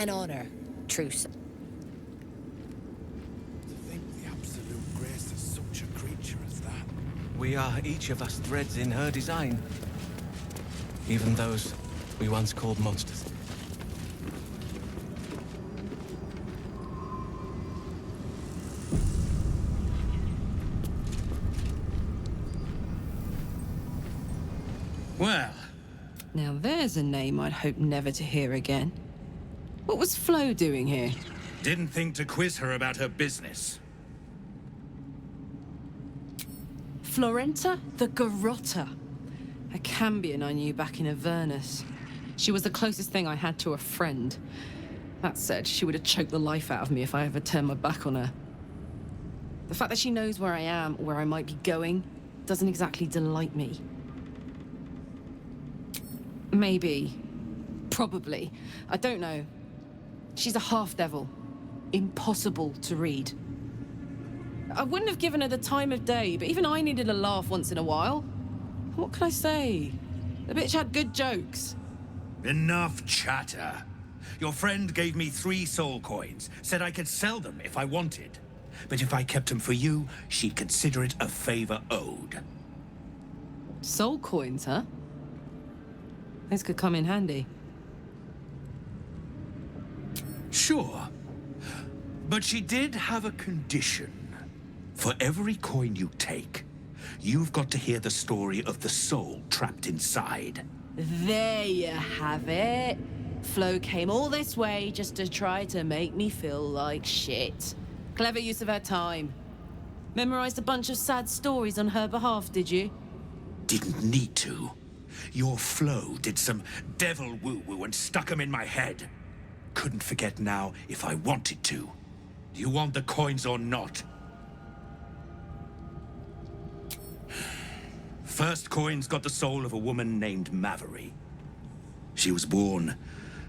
and honor, truce. To think the Absolute graced such a creature as that. We are each of us threads in her design. Even those we once called monsters. Well, Now there's a name I'd hope never to hear again. What was Flo doing here? didn't think to quiz her about her business. Florenta the Garotta. A Cambion I knew back in Avernus. She was the closest thing I had to a friend. That said, she would have choked the life out of me if I ever turned my back on her. The fact that she knows where I am, or where I might be going, doesn't exactly delight me. Maybe. Probably. I don't know. She's a half-devil. Impossible to read. I wouldn't have given her the time of day, but even I needed a laugh once in a while. What can I say? The bitch had good jokes. Enough chatter. Your friend gave me 3 soul coins, said I could sell them if I wanted. But if I kept them for you, she'd consider it a favor owed. Soul coins, huh? This could come in handy. Sure. But she did have a condition. For every coin you take, you've got to hear the story of the soul trapped inside. There you have it. Flo came all this way just to try to make me feel like shit. Clever use of her time. Memorized a bunch of sad stories on her behalf, did you? Didn't need to. Your Flo did some devil woo-woo and stuck 'em in my head. Couldn't forget now if I wanted to. Do you want the coins or not? First coin's got the soul of a woman named Mavery. She was born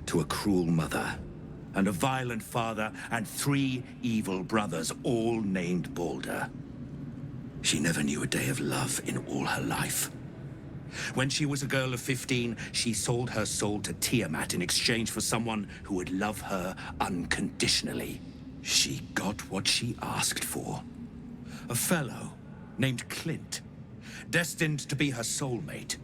to a cruel mother, and a violent father, and 3 evil brothers, all named Baldur. She never knew a day of love in all her life. When she was a girl of 15, she sold her soul to Tiamat in exchange for someone who would love her unconditionally. She got what she asked for. A fellow named Clint, destined to be her soulmate.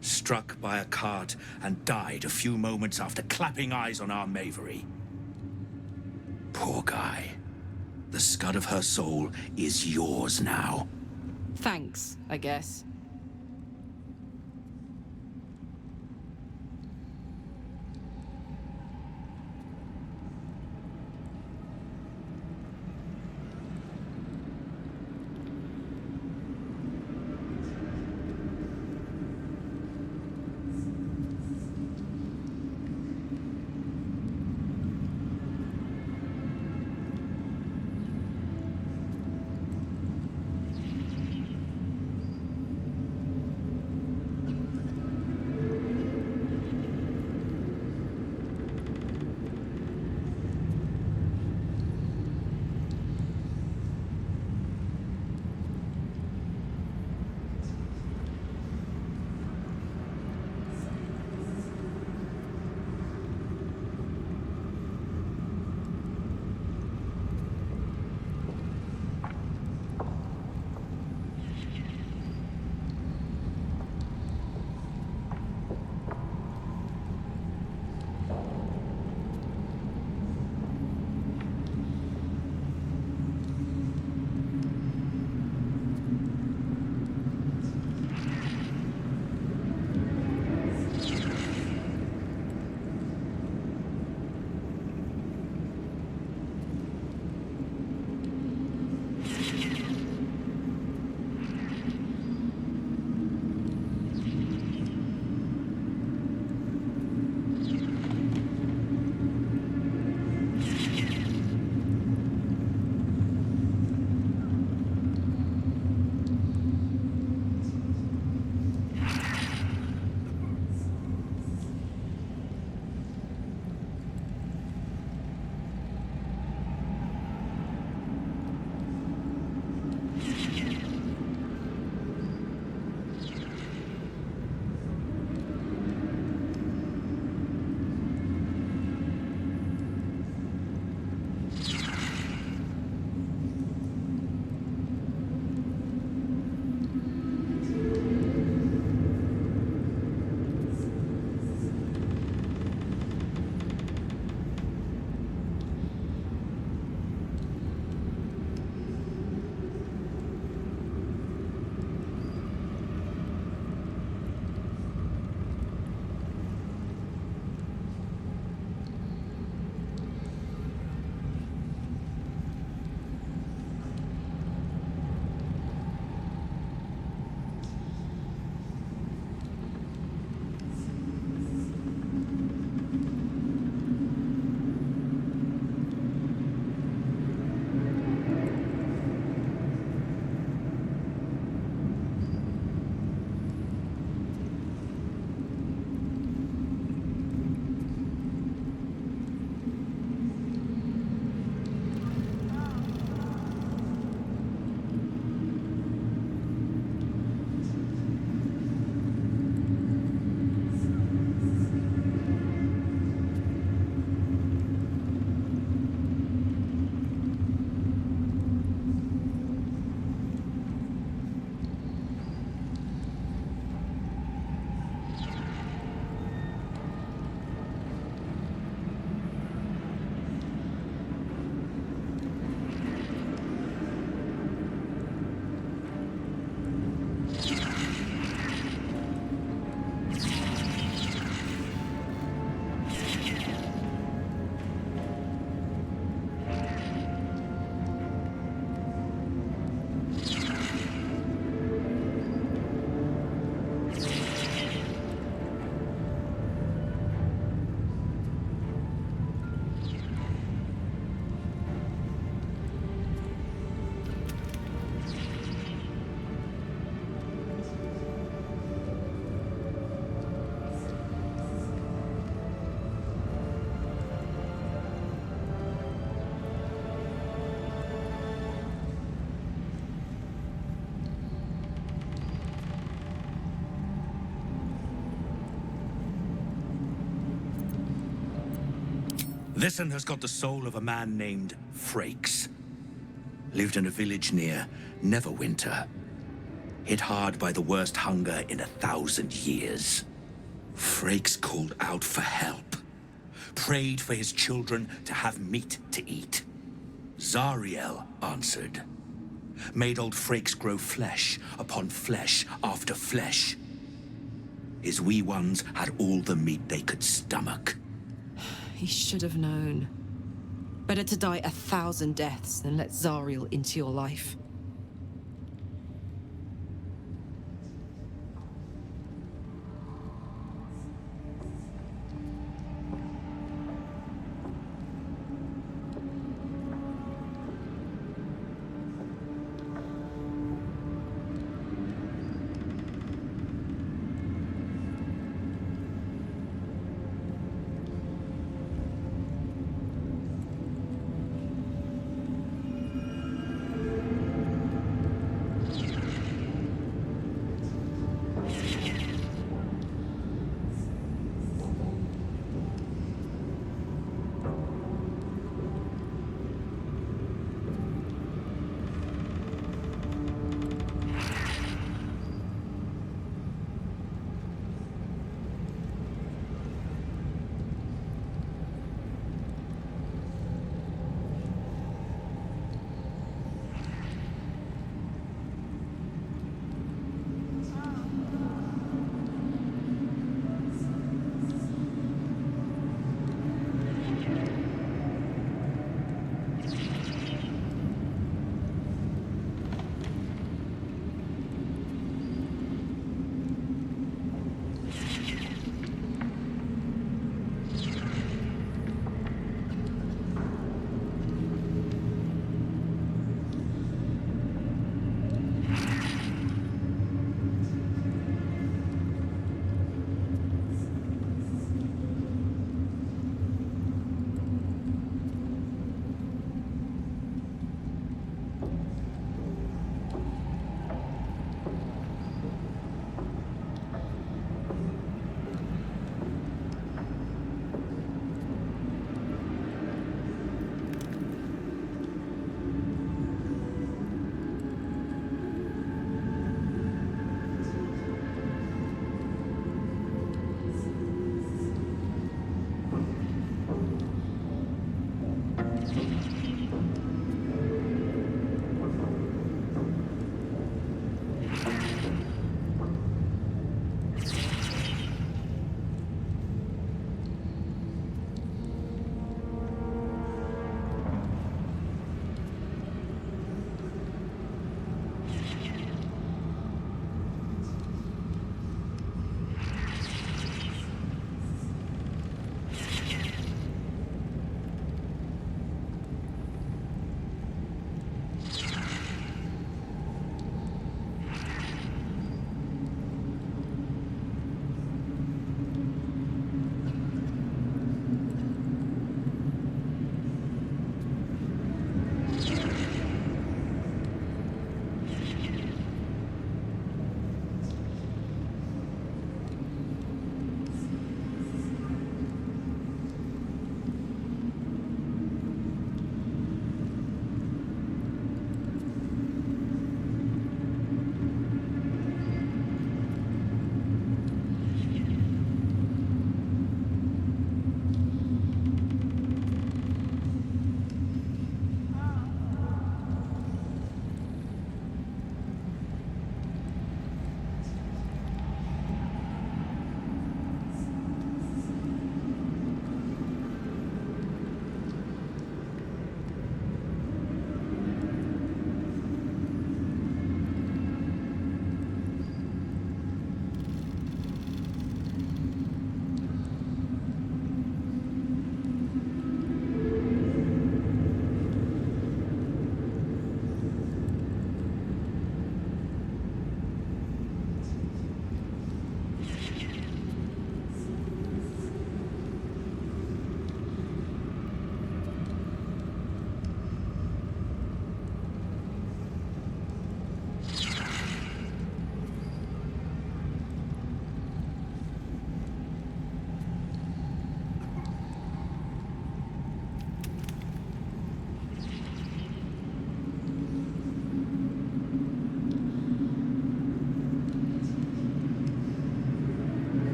Struck by a cart and died a few moments after clapping eyes on our Mavery. Poor guy. The scud of her soul is yours now. Thanks, I guess. This one has got the soul of a man named Frakes. Lived in a village near Neverwinter. Hit hard by the worst hunger in 1,000 years. Frakes called out for help. Prayed for his children to have meat to eat. Zariel answered. Made old Frakes grow flesh upon flesh after flesh. His wee ones had all the meat they could stomach. He should have known. Better to die 1,000 deaths than let Zariel into your life.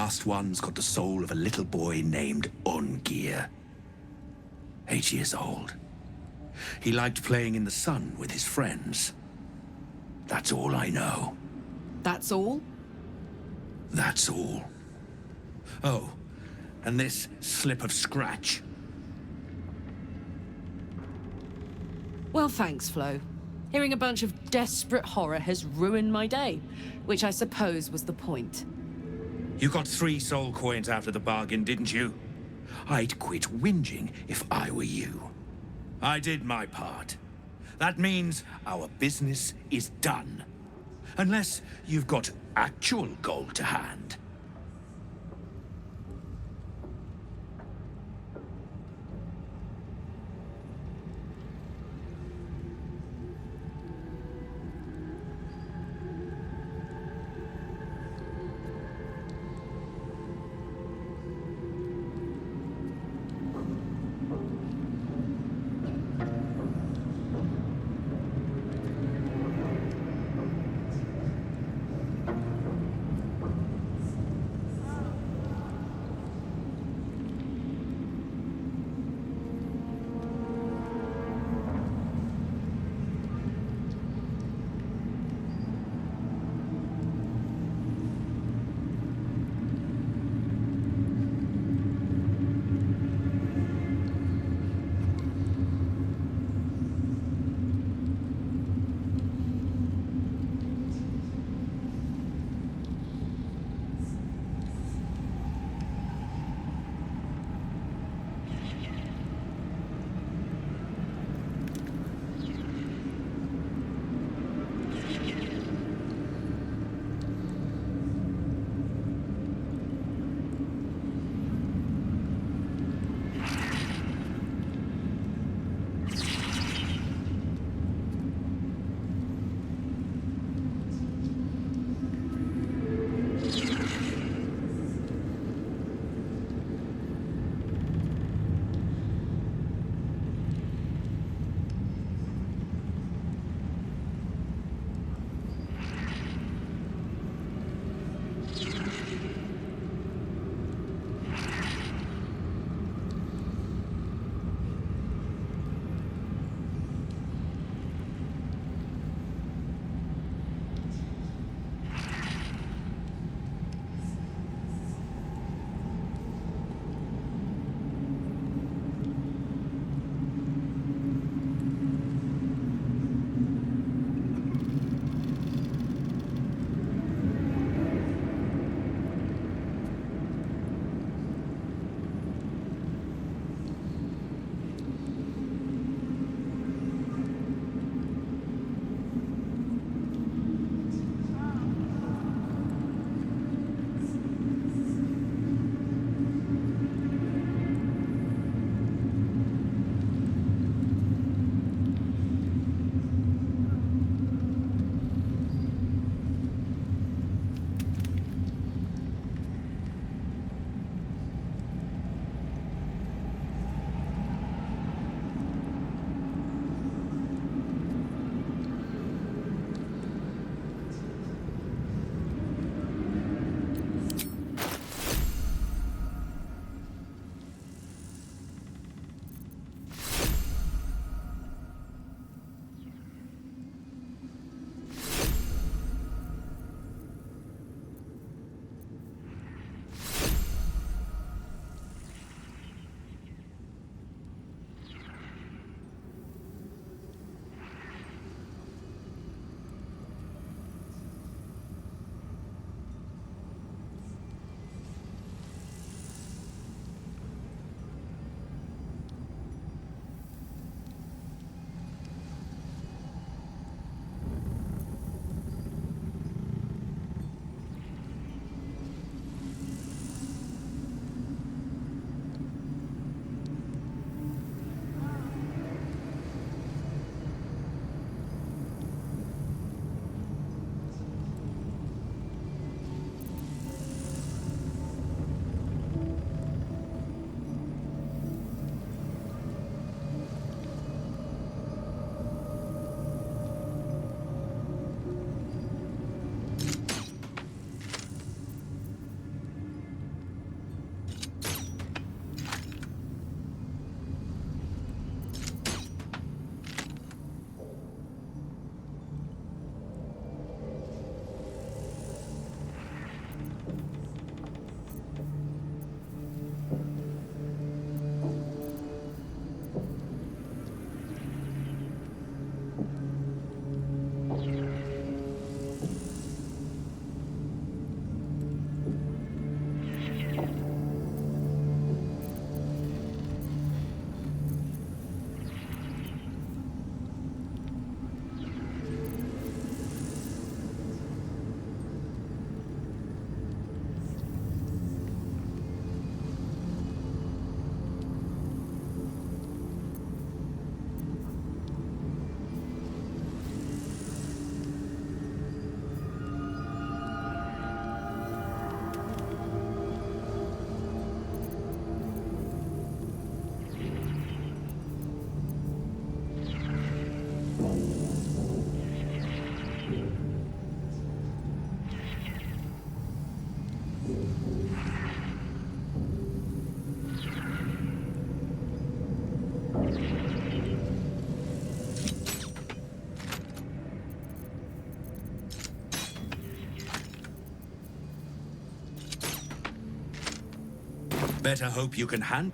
last one's got the soul of a little boy named Ungir. 8 years old. He liked playing in the sun with his friends. That's all I know. That's all? That's all. Oh, and this slip of scratch. Well, thanks, Flo. Hearing a bunch of desperate horror has ruined my day, which I suppose was the point. You got 3 soul coins out of the bargain, didn't you? I'd quit whinging if I were you. I did my part. That means our business is done. Unless you've got actual gold to hand. Better hope you can hand.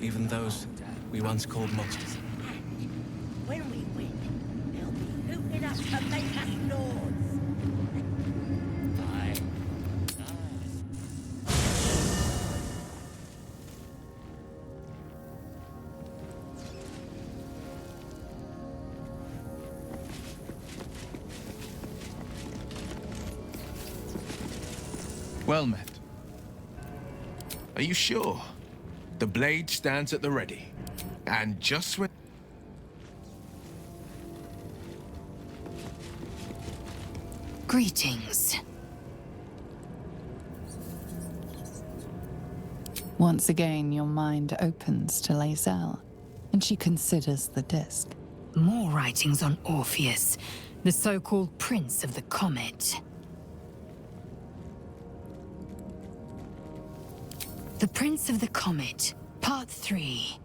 Even those we once called monsters. When we win, they'll be hooting us to make us lords. Well met. Are you sure? The blade stands at the ready. And just when... Greetings. Once again, your mind opens to Lae'zel, and she considers the disc. More writings on Orpheus, the so-called Prince of the Comet. The Prince of the Comet, Part 3.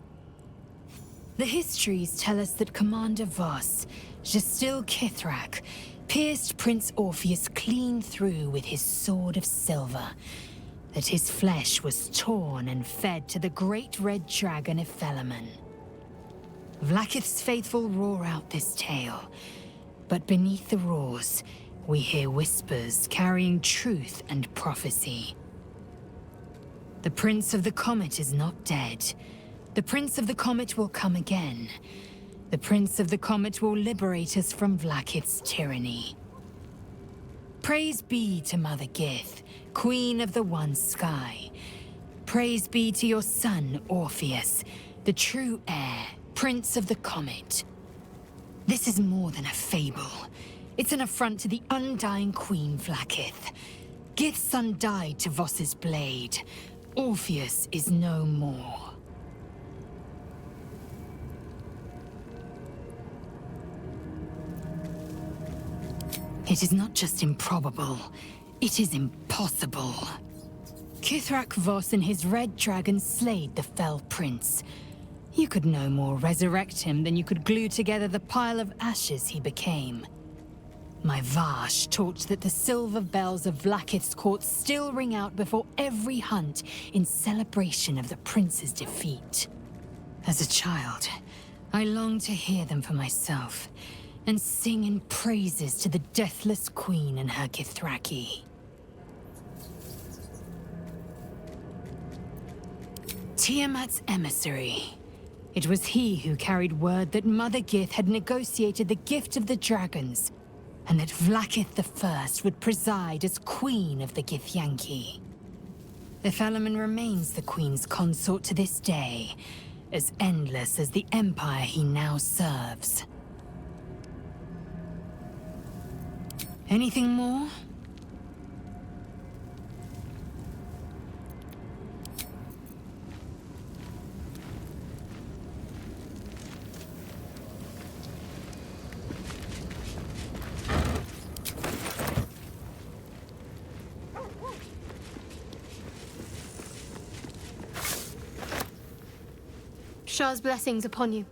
The histories tell us that Commander Voss, Gestil Kithrak, pierced Prince Orpheus clean through with his sword of silver, that his flesh was torn and fed to the great red dragon Ephelemon. Vlaakith's faithful roar out this tale, but beneath the roars, we hear whispers carrying truth and prophecy. The Prince of the Comet is not dead. The Prince of the Comet will come again. The Prince of the Comet will liberate us from Vlaakith's tyranny. Praise be to Mother Gith, Queen of the One Sky. Praise be to your son, Orpheus, the true heir, Prince of the Comet. This is more than a fable. It's an affront to the undying Queen Vlaakith. Gith's son died to Voss's blade. Orpheus is no more. It is not just improbable, it is impossible. Kithrak Voss and his red dragon slayed the fell prince. You could no more resurrect him than you could glue together the pile of ashes he became. My Vash taught that the silver bells of Vlaakith's court still ring out before every hunt in celebration of the prince's defeat. As a child, I longed to hear them for myself, and sing in praises to the deathless queen and her Githraki. Tiamat's emissary. It was he who carried word that Mother Gith had negotiated the gift of the dragons, and that Vlaakith I would preside as Queen of the Githyanki. Ephelemon remains the Queen's consort to this day, as endless as the empire he now serves. Anything more? Shah's blessings upon you.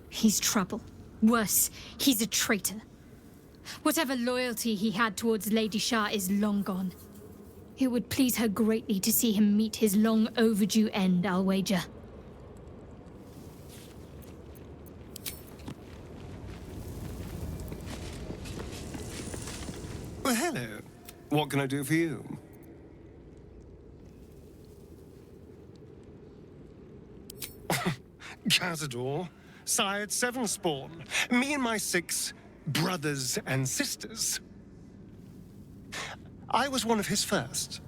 He's trouble. Worse, he's a traitor. Whatever loyalty he had towards Lady Shah is long gone. It would please her greatly to see him meet his long overdue end, I'll wager. Well, hello. What can I do for you? Cazador, sired 7 spawn. Me and my 6 brothers and sisters. I was one of his first.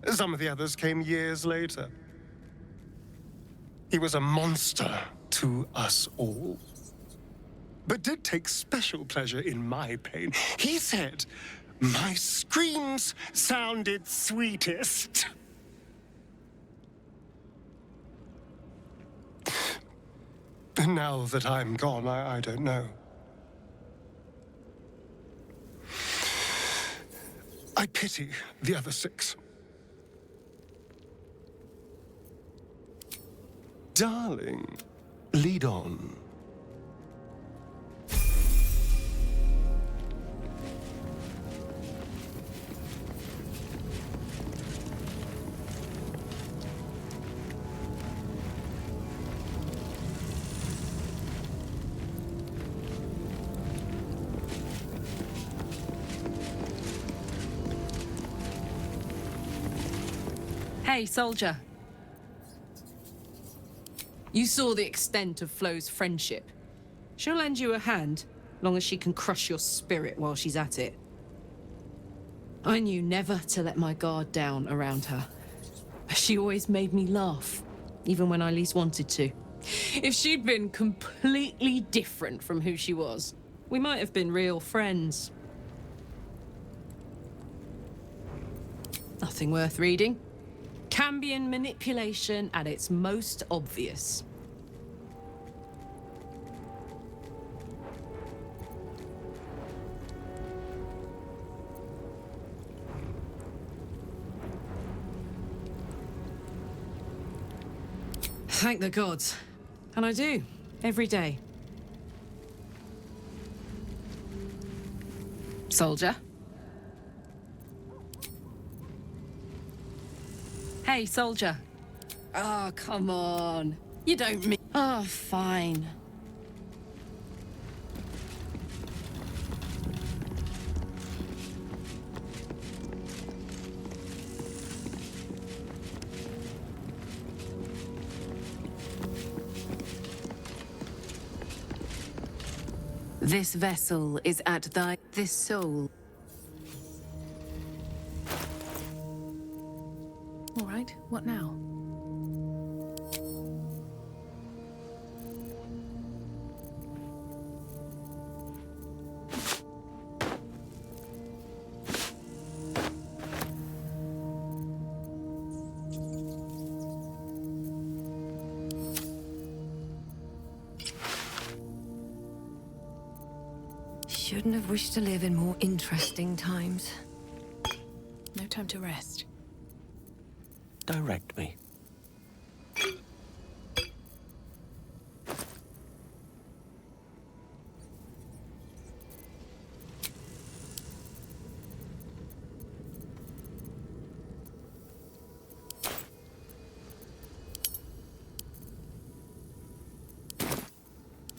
Some of the others came years later. He was a monster to us all, but did take special pleasure in my pain. He said my screams sounded sweetest. And now that I'm gone, I don't know. I pity the other 6. Darling, lead on. Hey, soldier. You saw the extent of Flo's friendship. She'll lend you a hand, long as she can crush your spirit while she's at it. I knew never to let my guard down around her. She always made me laugh, even when I least wanted to. If she'd been completely different from who she was, we might have been real friends. Nothing worth reading. Cambion manipulation at its most obvious. Thank the gods. And I do, every day. Soldier? Hey, soldier. Oh, come on. You don't mean... Oh, fine. This vessel is at this soul. All right, what now? Shouldn't have wished to live in more interesting times. No time to rest. Direct me.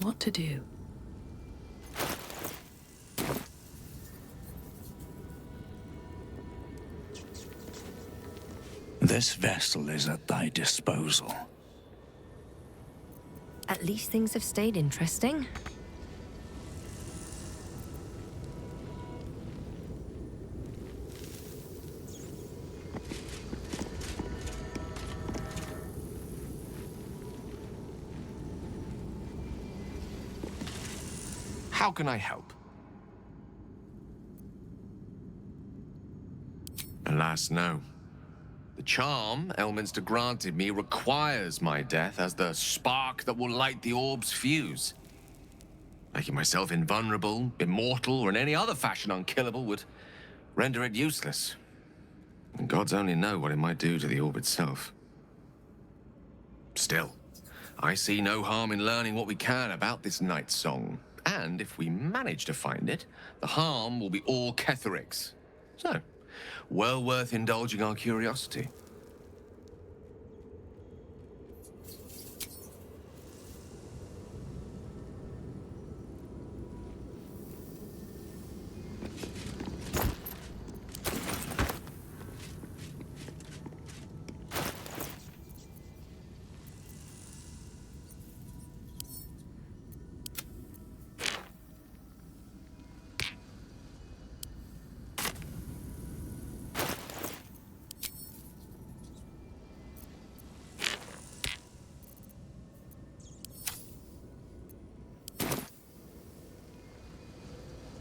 What to do? This vessel is at thy disposal. At least things have stayed interesting. How can I help? Alas, no. The charm Elminster granted me requires my death as the spark that will light the orb's fuse. Making myself invulnerable, immortal, or in any other fashion unkillable would render it useless. And gods only know what it might do to the orb itself. Still, I see no harm in learning what we can about this night song. And if we manage to find it, the harm will be all Ketheric's. So, well worth indulging our curiosity.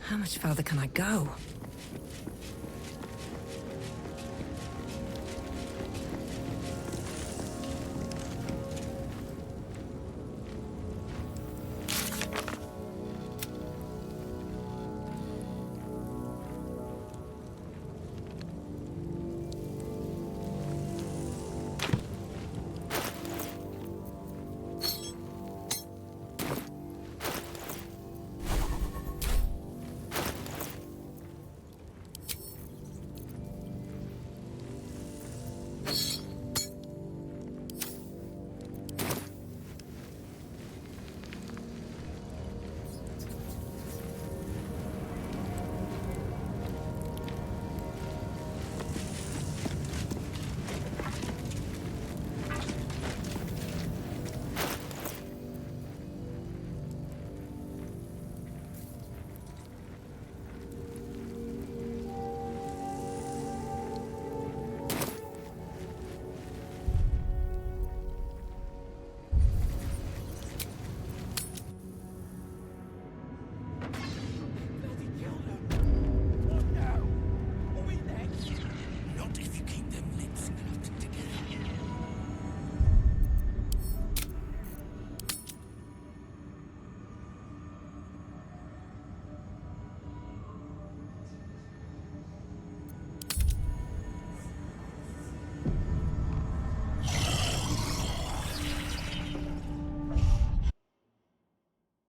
How much further can I go?